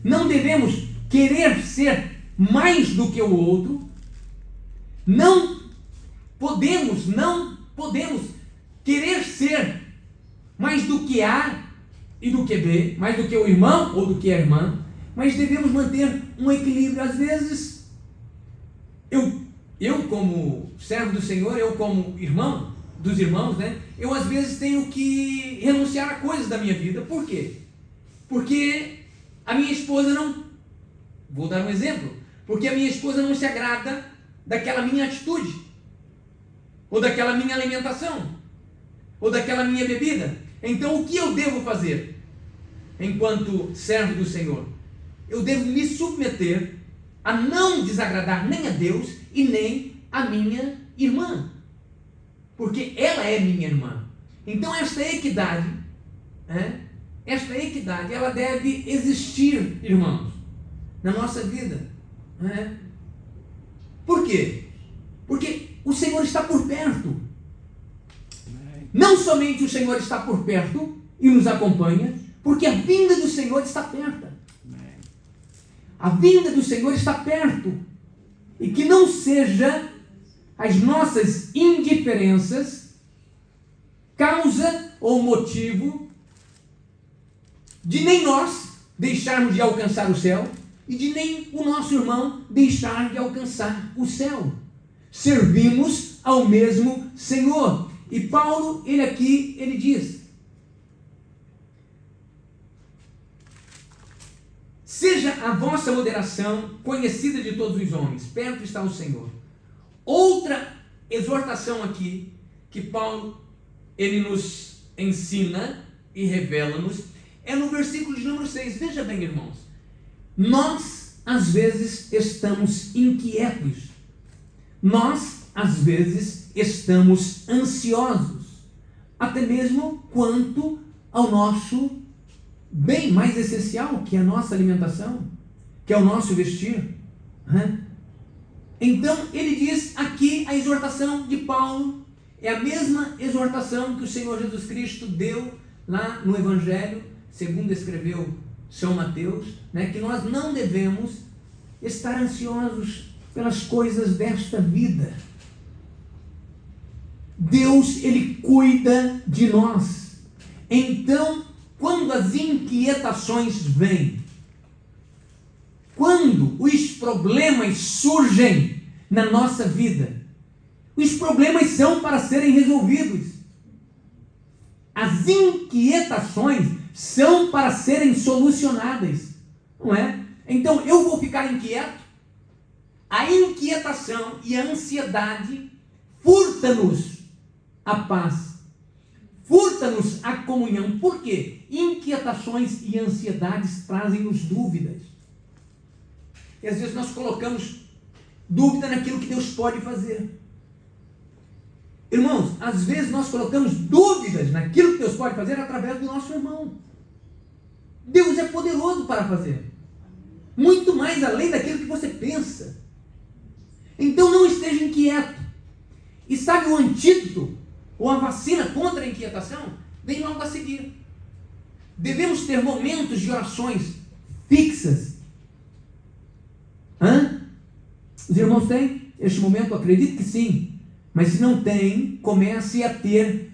não devemos querer ser mais do que o outro, não podemos querer ser mais do que A e do que B, mais do que o irmão ou do que a irmã, mas devemos manter um equilíbrio. Às vezes, eu como servo do Senhor, eu como irmão dos irmãos, né? Eu às vezes tenho que renunciar a coisas da minha vida. Por quê? Porque a minha esposa não... Vou dar um exemplo. Porque a minha esposa não se agrada daquela minha atitude, ou daquela minha alimentação, ou daquela minha bebida. Então o que eu devo fazer enquanto servo do Senhor? Eu devo me submeter a não desagradar nem a Deus e nem a minha irmã, porque ela é minha irmã. Então esta equidade, ela deve existir, irmãos, na nossa vida. Por quê? Porque o Senhor está por perto. Não somente o Senhor está por perto e nos acompanha, porque a vinda do Senhor está perto. A vinda do Senhor está perto. E que não seja as nossas indiferenças causa ou motivo de nem nós deixarmos de alcançar o céu e de nem o nosso irmão deixar de alcançar o céu. Servimos ao mesmo Senhor. E Paulo, ele diz: seja a vossa moderação conhecida de todos os homens, perto está o Senhor. Outra exortação aqui, que Paulo, ele nos ensina e revela-nos, é no versículo de número 6. Veja bem, irmãos, nós, às vezes, estamos inquietos. Nós, às vezes, estamos ansiosos, até mesmo quanto ao nosso bem mais essencial, que é a nossa alimentação, que é o nosso vestir. Então, ele diz aqui, a exortação de Paulo é a mesma exortação que o Senhor Jesus Cristo deu lá no Evangelho, segundo escreveu São Mateus, que nós não devemos estar ansiosos pelas coisas desta vida. Deus, ele cuida de nós. Então, quando as inquietações vêm, quando os problemas surgem na nossa vida, os problemas são para serem resolvidos. As inquietações são para serem solucionadas, não é? Então eu vou ficar inquieto? A inquietação e a ansiedade furta-nos a paz, furta-nos a comunhão. Por quê? Inquietações e ansiedades trazem-nos dúvidas. E às vezes nós colocamos dúvida naquilo que Deus pode fazer. Irmãos, às vezes nós colocamos dúvidas naquilo que Deus pode fazer através do nosso irmão. Deus é poderoso para fazer. Muito mais além daquilo que você pensa. Então não esteja inquieto. E sabe o antídoto, ou a vacina contra a inquietação? Vem logo a seguir. Devemos ter momentos de orações fixas. Os irmãos têm este momento? Acredito que sim. Mas se não tem, comece a ter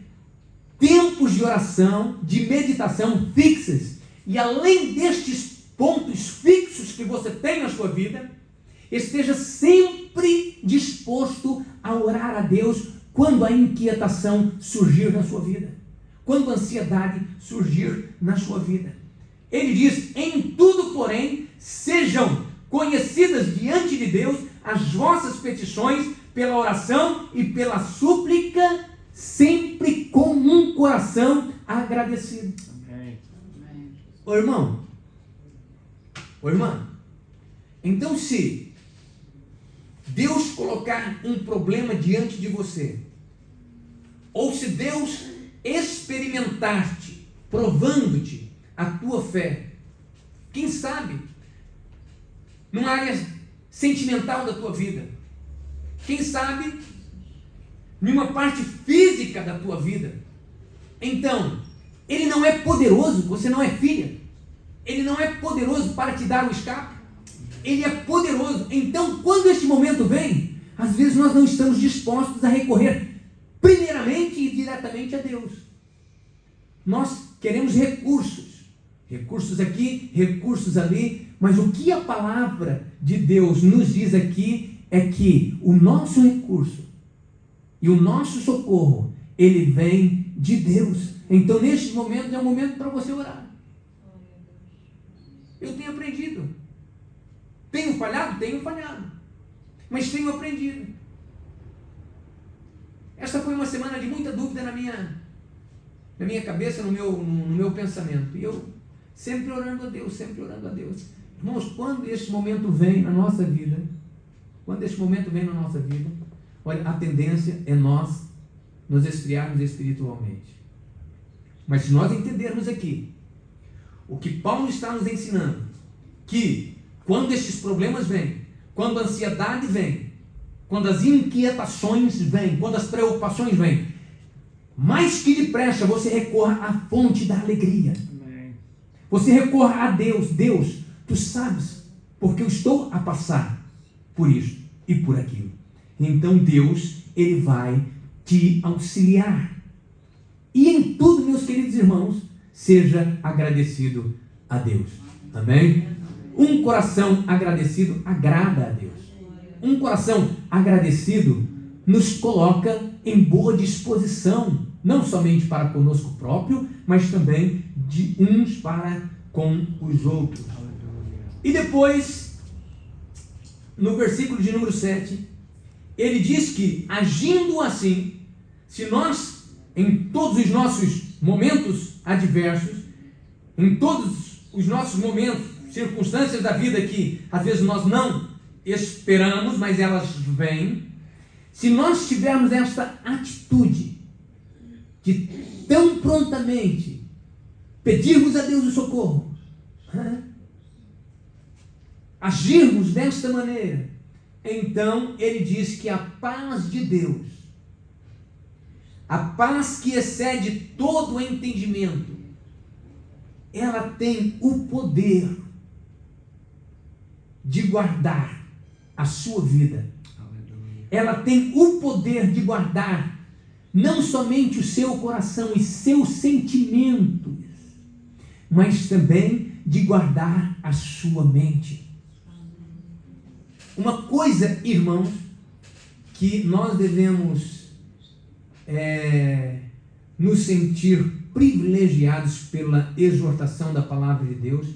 tempos de oração, de meditação fixas. E além destes pontos fixos que você tem na sua vida, esteja sempre disposto a orar a Deus quando a inquietação surgir na sua vida, quando a ansiedade surgir na sua vida. Ele diz: em tudo, porém, sejam conhecidas diante de Deus as vossas petições pela oração e pela súplica, sempre com um coração agradecido. Amém. Ô irmão, ô irmã, então se Deus colocar um problema diante de você, ou se Deus experimentar-te, provando-te a tua fé, quem sabe, numa área sentimental da tua vida, quem sabe, numa parte física da tua vida, então, Ele não é poderoso, você não é filha, Ele não é poderoso para te dar o escape, Ele é poderoso. Então, quando este momento vem, às vezes nós não estamos dispostos a recorrer primeiramente e diretamente a Deus. Nós queremos recursos aqui, recursos ali, mas o que a palavra de Deus nos diz aqui é que o nosso recurso e o nosso socorro, ele vem de Deus. Então, neste momento, é um momento para você orar. Eu tenho aprendido. Tenho falhado? Tenho falhado. Mas tenho aprendido. Esta foi uma semana de muita dúvida na minha cabeça, no meu pensamento. E eu sempre orando a Deus, sempre orando a Deus. Irmãos, quando este momento vem na nossa vida, olha, a tendência é nós nos esfriarmos espiritualmente. Mas se nós entendermos aqui o que Paulo está nos ensinando, que quando estes problemas vêm, quando a ansiedade vem, quando as inquietações vêm, quando as preocupações vêm, mais que depressa você recorra à fonte da alegria. Amém. Você recorra a Deus. Deus, tu sabes porque eu estou a passar por isso e por aquilo. Então Deus, Ele vai te auxiliar. E em tudo, meus queridos irmãos, seja agradecido a Deus. Amém? Um coração agradecido agrada a Deus. Um coração agradecido nos coloca em boa disposição, não somente para conosco próprio, mas também de uns para com os outros. E depois, no versículo de número 7, ele diz que, agindo assim, se nós, em todos os nossos momentos adversos, em todos os nossos momentos, circunstâncias da vida que às vezes nós não esperamos, mas elas vêm, se nós tivermos esta atitude de tão prontamente pedirmos a Deus o socorro, agirmos desta maneira, então ele diz que a paz de Deus, a paz que excede todo o entendimento, ela tem o poder de guardar a sua vida. Aleluia. Ela tem o poder de guardar não somente o seu coração e seus sentimentos, mas também de guardar a sua mente. Uma coisa, irmãos, que nós devemos nos sentir privilegiados pela exortação da palavra de Deus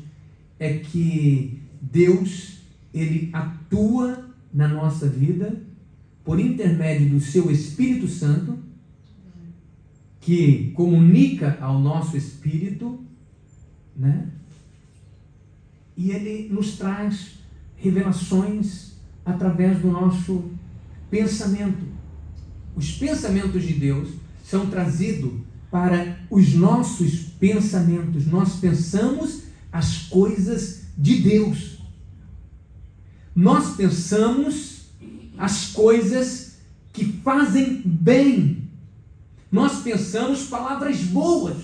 é que Deus, Ele atua na nossa vida por intermédio do seu Espírito Santo, que comunica ao nosso espírito, né? E Ele nos traz revelações através do nosso pensamento. Os pensamentos de Deus são trazidos para os nossos pensamentos. Nós pensamos as coisas de Deus. Nós pensamos as coisas que fazem bem. Nós pensamos palavras boas.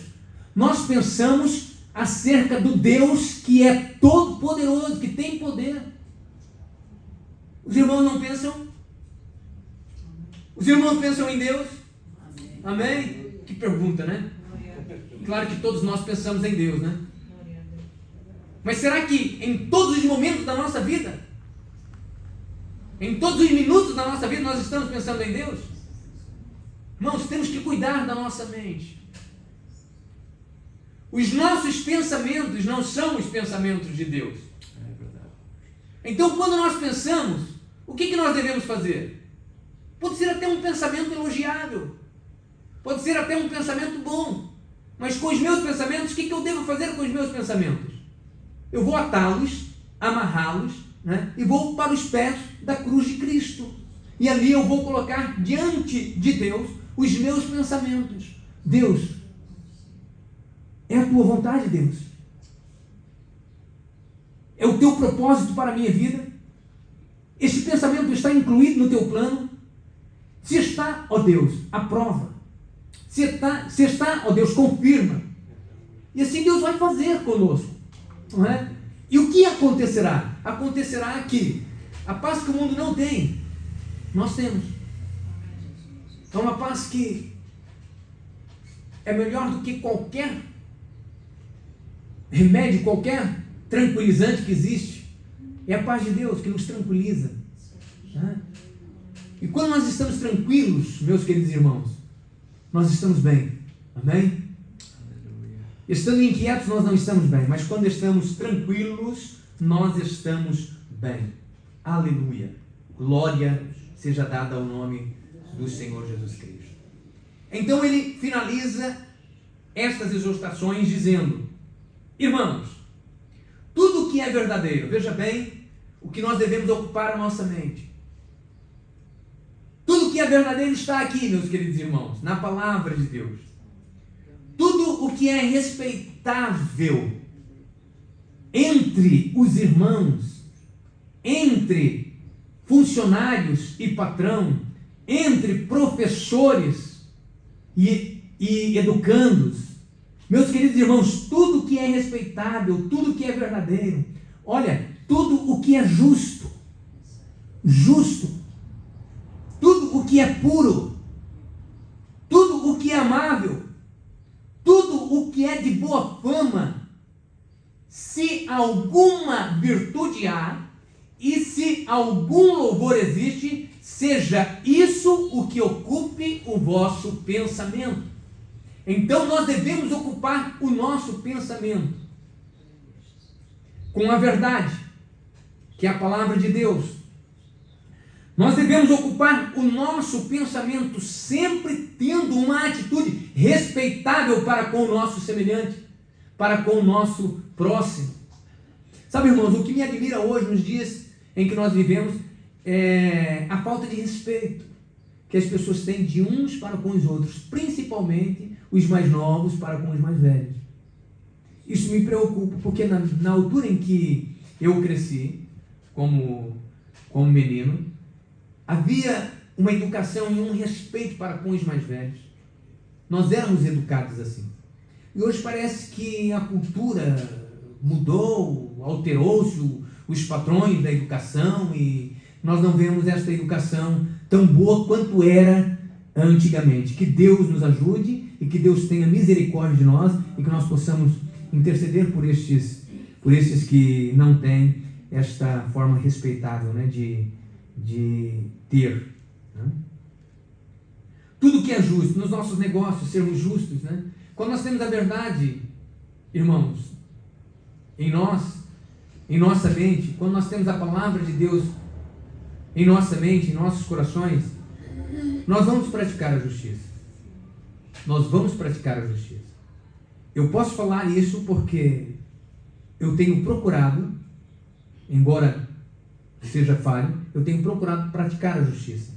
Nós pensamos acerca do Deus que é todo poderoso, que tem poder. Os irmãos não pensam? Os irmãos pensam em Deus? Amém? Que pergunta, né? Claro que todos nós pensamos em Deus, né? Mas será que em todos os momentos da nossa vida, em todos os minutos da nossa vida, nós estamos pensando em Deus? Irmãos, temos que cuidar da nossa mente. Os nossos pensamentos não são os pensamentos de Deus. Então, quando nós pensamos, o que nós devemos fazer? Pode ser até um pensamento elogiável, pode ser até um pensamento bom, mas com os meus pensamentos, o que eu devo fazer com os meus pensamentos? Eu vou atá-los, amarrá-los, né? E vou para os pés da cruz de Cristo, e ali eu vou colocar diante de Deus os meus pensamentos. Deus, é a tua vontade, Deus? É o teu propósito para a minha vida? Esse pensamento está incluído no teu plano? Se está, ó Deus, aprova. Se está, ó Deus, confirma. E assim Deus vai fazer conosco, não é? E o que acontecerá? Acontecerá que a paz que o mundo não tem, nós temos. É uma paz que é melhor do que qualquer remédio, qualquer tranquilizante que existe. É a paz de Deus que nos tranquiliza, né? E quando nós estamos tranquilos, meus queridos irmãos, nós estamos bem. Amém? Estando inquietos, nós não estamos bem, mas quando estamos tranquilos, nós estamos bem. Aleluia! Glória seja dada ao nome do Senhor Jesus Cristo. Então ele finaliza estas exortações dizendo: irmãos, tudo o que é verdadeiro, veja bem o que nós devemos ocupar a nossa mente. Tudo que é verdadeiro está aqui, meus queridos irmãos, na palavra de Deus. Tudo o que é respeitável entre os irmãos, entre funcionários e patrão, entre professores e educandos, meus queridos irmãos, tudo o que é respeitável, tudo o que é verdadeiro, olha, tudo o que é justo, tudo o que é puro, tudo o que é amável, tudo o que é de boa fama, se alguma virtude há e se algum louvor existe, seja isso o que ocupe o vosso pensamento. Então nós devemos ocupar o nosso pensamento com a verdade, que é a palavra de Deus. Nós devemos ocupar o nosso pensamento sempre tendo uma atitude respeitável para com o nosso semelhante, para com o nosso próximo. Sabe, irmãos, o que me admira hoje, nos dias em que nós vivemos, é a falta de respeito que as pessoas têm de uns para com os outros, principalmente os mais novos para com os mais velhos. Isso me preocupa, porque na altura em que eu cresci, como menino, havia uma educação e um respeito para com os mais velhos. Nós éramos educados assim. E hoje parece que a cultura mudou, alterou-se os padrões da educação e nós não vemos esta educação tão boa quanto era antigamente. Que Deus nos ajude e que Deus tenha misericórdia de nós e que nós possamos interceder por esses que não têm esta forma respeitável, né, de ter. Né? Tudo que é justo, nos nossos negócios, sermos justos. Né? Quando nós temos a verdade, irmãos, em nossa mente, quando nós temos a palavra de Deus em nossa mente, em nossos corações, nós vamos praticar a justiça. Nós vamos praticar a justiça. Eu posso falar isso porque eu tenho procurado, embora seja falho, eu tenho procurado praticar a justiça.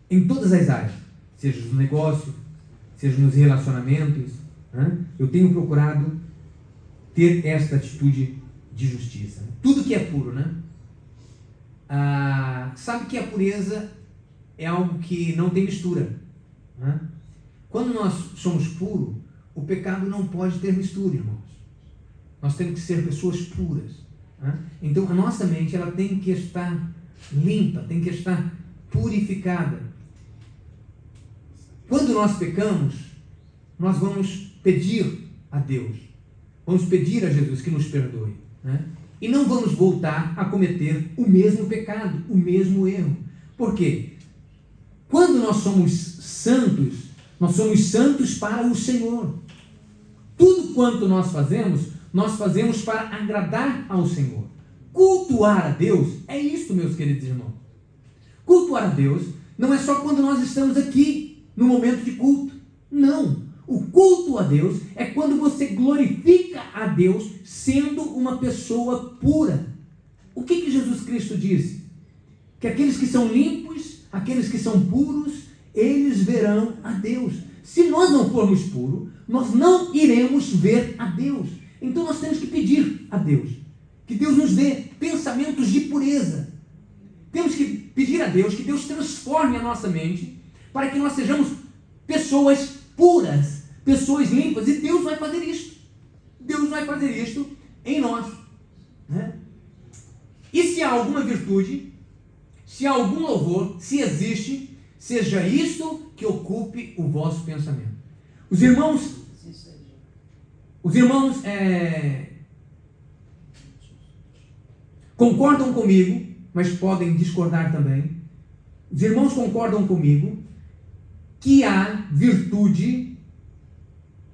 Em todas as áreas, seja no negócio, seja nos relacionamentos, né? Eu tenho procurado ter esta atitude de justiça. Tudo que é puro, né? Sabe que a pureza é algo que não tem mistura, né? Quando nós somos puros, o pecado não pode ter mistura, irmãos. Nós temos que ser pessoas puras, né? Então a nossa mente ela tem que estar limpa, tem que estar purificada. Quando nós pecamos, nós vamos pedir a Deus, vamos pedir a Jesus que nos perdoe, né? E não vamos voltar a cometer o mesmo pecado, o mesmo erro. Por quê? Quando nós somos santos para o Senhor. Tudo quanto nós fazemos para agradar ao Senhor. Cultuar a Deus é isso, meus queridos irmãos. Cultuar a Deus não é só quando nós estamos aqui, no momento de culto. Não. O culto a Deus é quando você glorifica a Deus sendo uma pessoa pura. O que Jesus Cristo disse? Que aqueles que são limpos, aqueles que são puros, eles verão a Deus. Se nós não formos puros, nós não iremos ver a Deus. Então nós temos que pedir a Deus, que Deus nos dê pensamentos de pureza. Temos que pedir a Deus que Deus transforme a nossa mente para que nós sejamos pessoas puras, pessoas limpas, e Deus vai fazer isto. Deus vai fazer isto em nós, né? E se há alguma virtude, se há algum louvor, se existe, seja isso que ocupe o vosso pensamento. Os irmãos concordam comigo, mas podem discordar também. Os irmãos concordam comigo que há virtude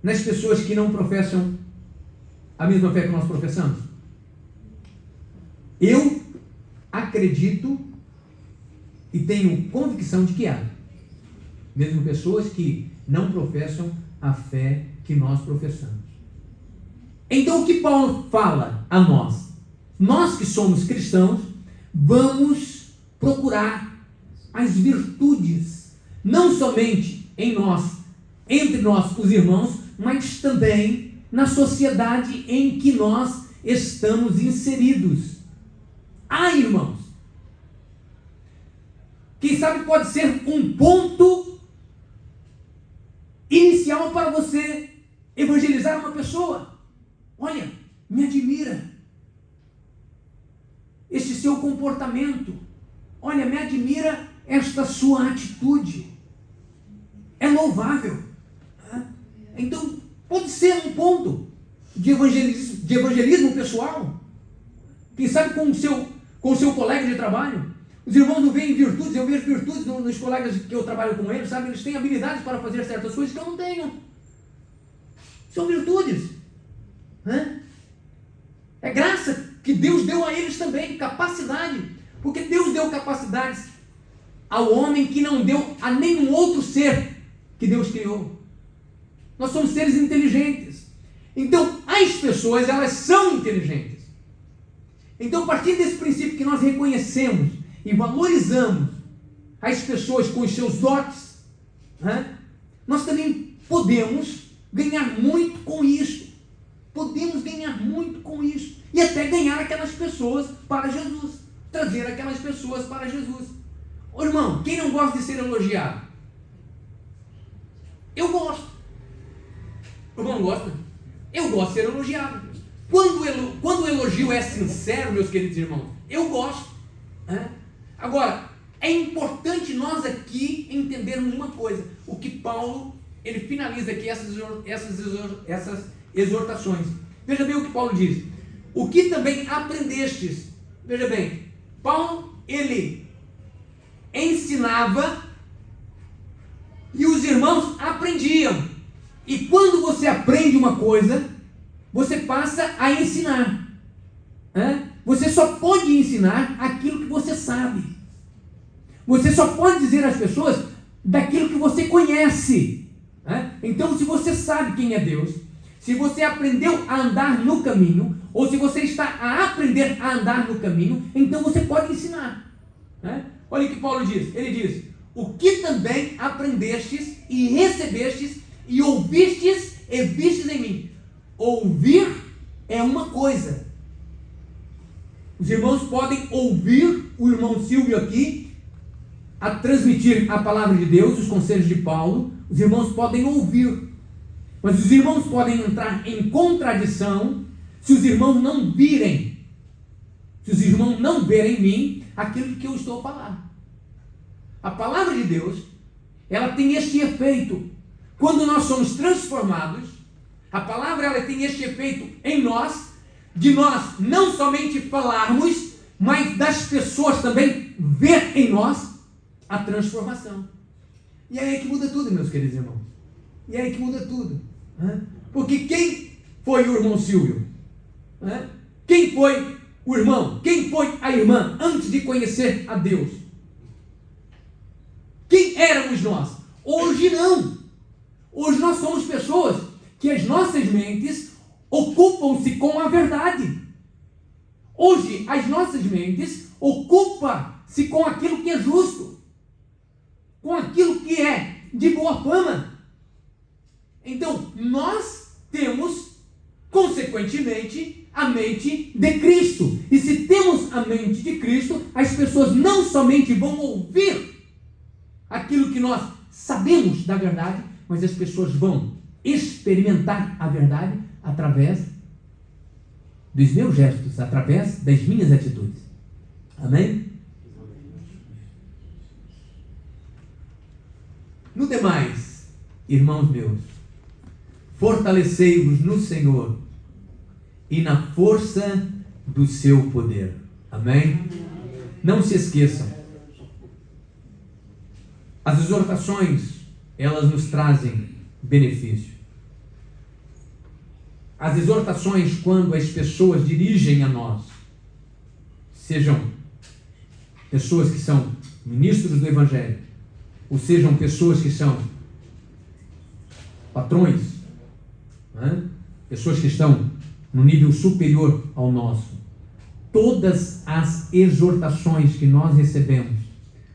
nas pessoas que não professam a mesma fé que nós professamos? Eu acredito e tenho convicção de que há. Mesmo pessoas que não professam a fé que nós professamos. Então o que Paulo fala a nós? Nós que somos cristãos, vamos procurar as virtudes, não somente em nós, entre nós, os irmãos, mas também na sociedade em que nós estamos inseridos. Irmãos, quem sabe pode ser um ponto inicial para você evangelizar uma pessoa. Olha, me admira este seu comportamento. Olha, me admira esta sua atitude. É louvável. Então, pode ser um ponto de evangelismo pessoal. Quem sabe com o seu colega de trabalho. Os irmãos não veem virtudes, eu vejo virtudes nos colegas que eu trabalho com eles, sabe? Eles têm habilidades para fazer certas coisas que eu não tenho. São virtudes. É graça que Deus deu a eles também, capacidade. Porque Deus deu capacidades ao homem que não deu a nenhum outro ser que Deus criou. Nós somos seres inteligentes. Então, as pessoas, elas são inteligentes. Então, a partir desse princípio que nós reconhecemos e valorizamos as pessoas com os seus dotes, nós também podemos ganhar muito com isso. Podemos ganhar muito com isso. E até ganhar aquelas pessoas para Jesus. Trazer aquelas pessoas para Jesus. Ô irmão, quem não gosta de ser elogiado? Eu gosto. O irmão gosta? Eu gosto de ser elogiado. Quando o elogio é sincero, meus queridos irmãos, eu gosto. Agora, é importante nós aqui entendermos uma coisa. O que Paulo, ele finaliza aqui essas exortações. Veja bem o que Paulo diz. O que também aprendestes. Veja bem, Paulo, ele ensinava e os irmãos aprendiam. E quando você aprende uma coisa, você passa a ensinar. Você só pode ensinar aquilo que você sabe. Você só pode dizer às pessoas daquilo que você conhece. Então, se você sabe quem é Deus, se você aprendeu a andar no caminho, ou se você está a aprender a andar no caminho, então você pode ensinar. Olha o que Paulo diz. Ele diz: o que também aprendestes e recebestes e ouvistes e vistes em mim. Ouvir é uma coisa. Os irmãos podem ouvir o irmão Silvio aqui a transmitir a palavra de Deus, os conselhos de Paulo. Os irmãos podem ouvir, mas os irmãos podem entrar em contradição se os irmãos não virem, se os irmãos não verem em mim aquilo que eu estou a falar. A palavra de Deus, ela tem este efeito. Quando nós somos transformados, a palavra ela tem este efeito em nós, de nós não somente falarmos, mas das pessoas também ver em nós a transformação. E é aí que muda tudo, meus queridos irmãos. E é aí que muda tudo. Porque quem foi o irmão Silvio? Quem foi o irmão? Quem foi a irmã antes de conhecer a Deus? Quem éramos nós? Hoje não. Hoje nós somos pessoas que as nossas mentes ocupam-se com a verdade. Hoje as nossas mentes ocupam-se com aquilo que é justo, com aquilo que é de boa fama. Então, nós temos, consequentemente, a mente de Cristo. E se temos a mente de Cristo, as pessoas não somente vão ouvir aquilo que nós sabemos da verdade, mas as pessoas vão experimentar a verdade através dos meus gestos, através das minhas atitudes. Amém? No demais, irmãos meus, fortalecei-vos no Senhor e na força do seu poder. Amém? Não se esqueçam, as exortações, elas nos trazem benefício. As exortações, quando as pessoas dirigem a nós, sejam pessoas que são ministros do Evangelho, ou sejam pessoas que são patrões, pessoas que estão no nível superior ao nosso, todas as exortações que nós recebemos,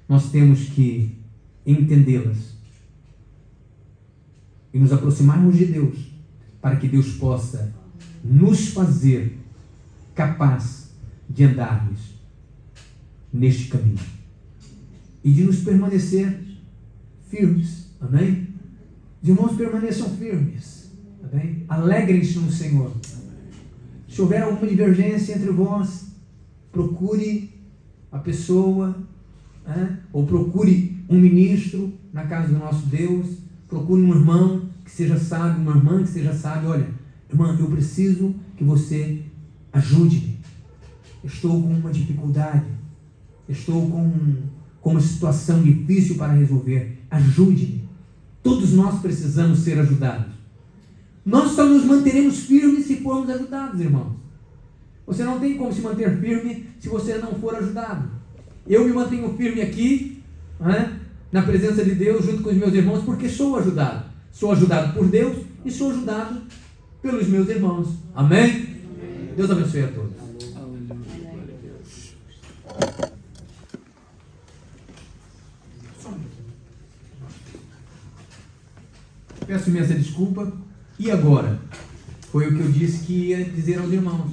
nós temos que entendê-las e nos aproximarmos de Deus, para que Deus possa nos fazer capaz de andarmos neste caminho e de nos permanecer firmes. Amém? Os irmãos permaneçam firmes. Amém? Alegrem-se no Senhor. Se houver alguma divergência entre vós, procure a pessoa, ou procure um ministro na casa do nosso Deus, procure um irmão que seja sábio, uma irmã que seja sábia. Olha, irmã, eu preciso que você ajude-me. Estou com uma dificuldade, estou com uma situação difícil para resolver. Ajude-me. Todos nós precisamos ser ajudados. Nós só nos manteremos firmes se formos ajudados, irmãos. Você não tem como se manter firme se você não for ajudado. Eu me mantenho firme aqui, na presença de Deus, junto com os meus irmãos, porque sou ajudado. Sou ajudado por Deus e sou ajudado pelos meus irmãos. Amém? Amém. Deus abençoe a todos. Peço imensa desculpa. E agora? Foi o que eu disse que ia dizer aos irmãos.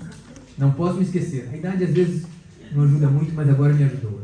Não posso me esquecer. A idade às vezes não ajuda muito, mas agora me ajudou.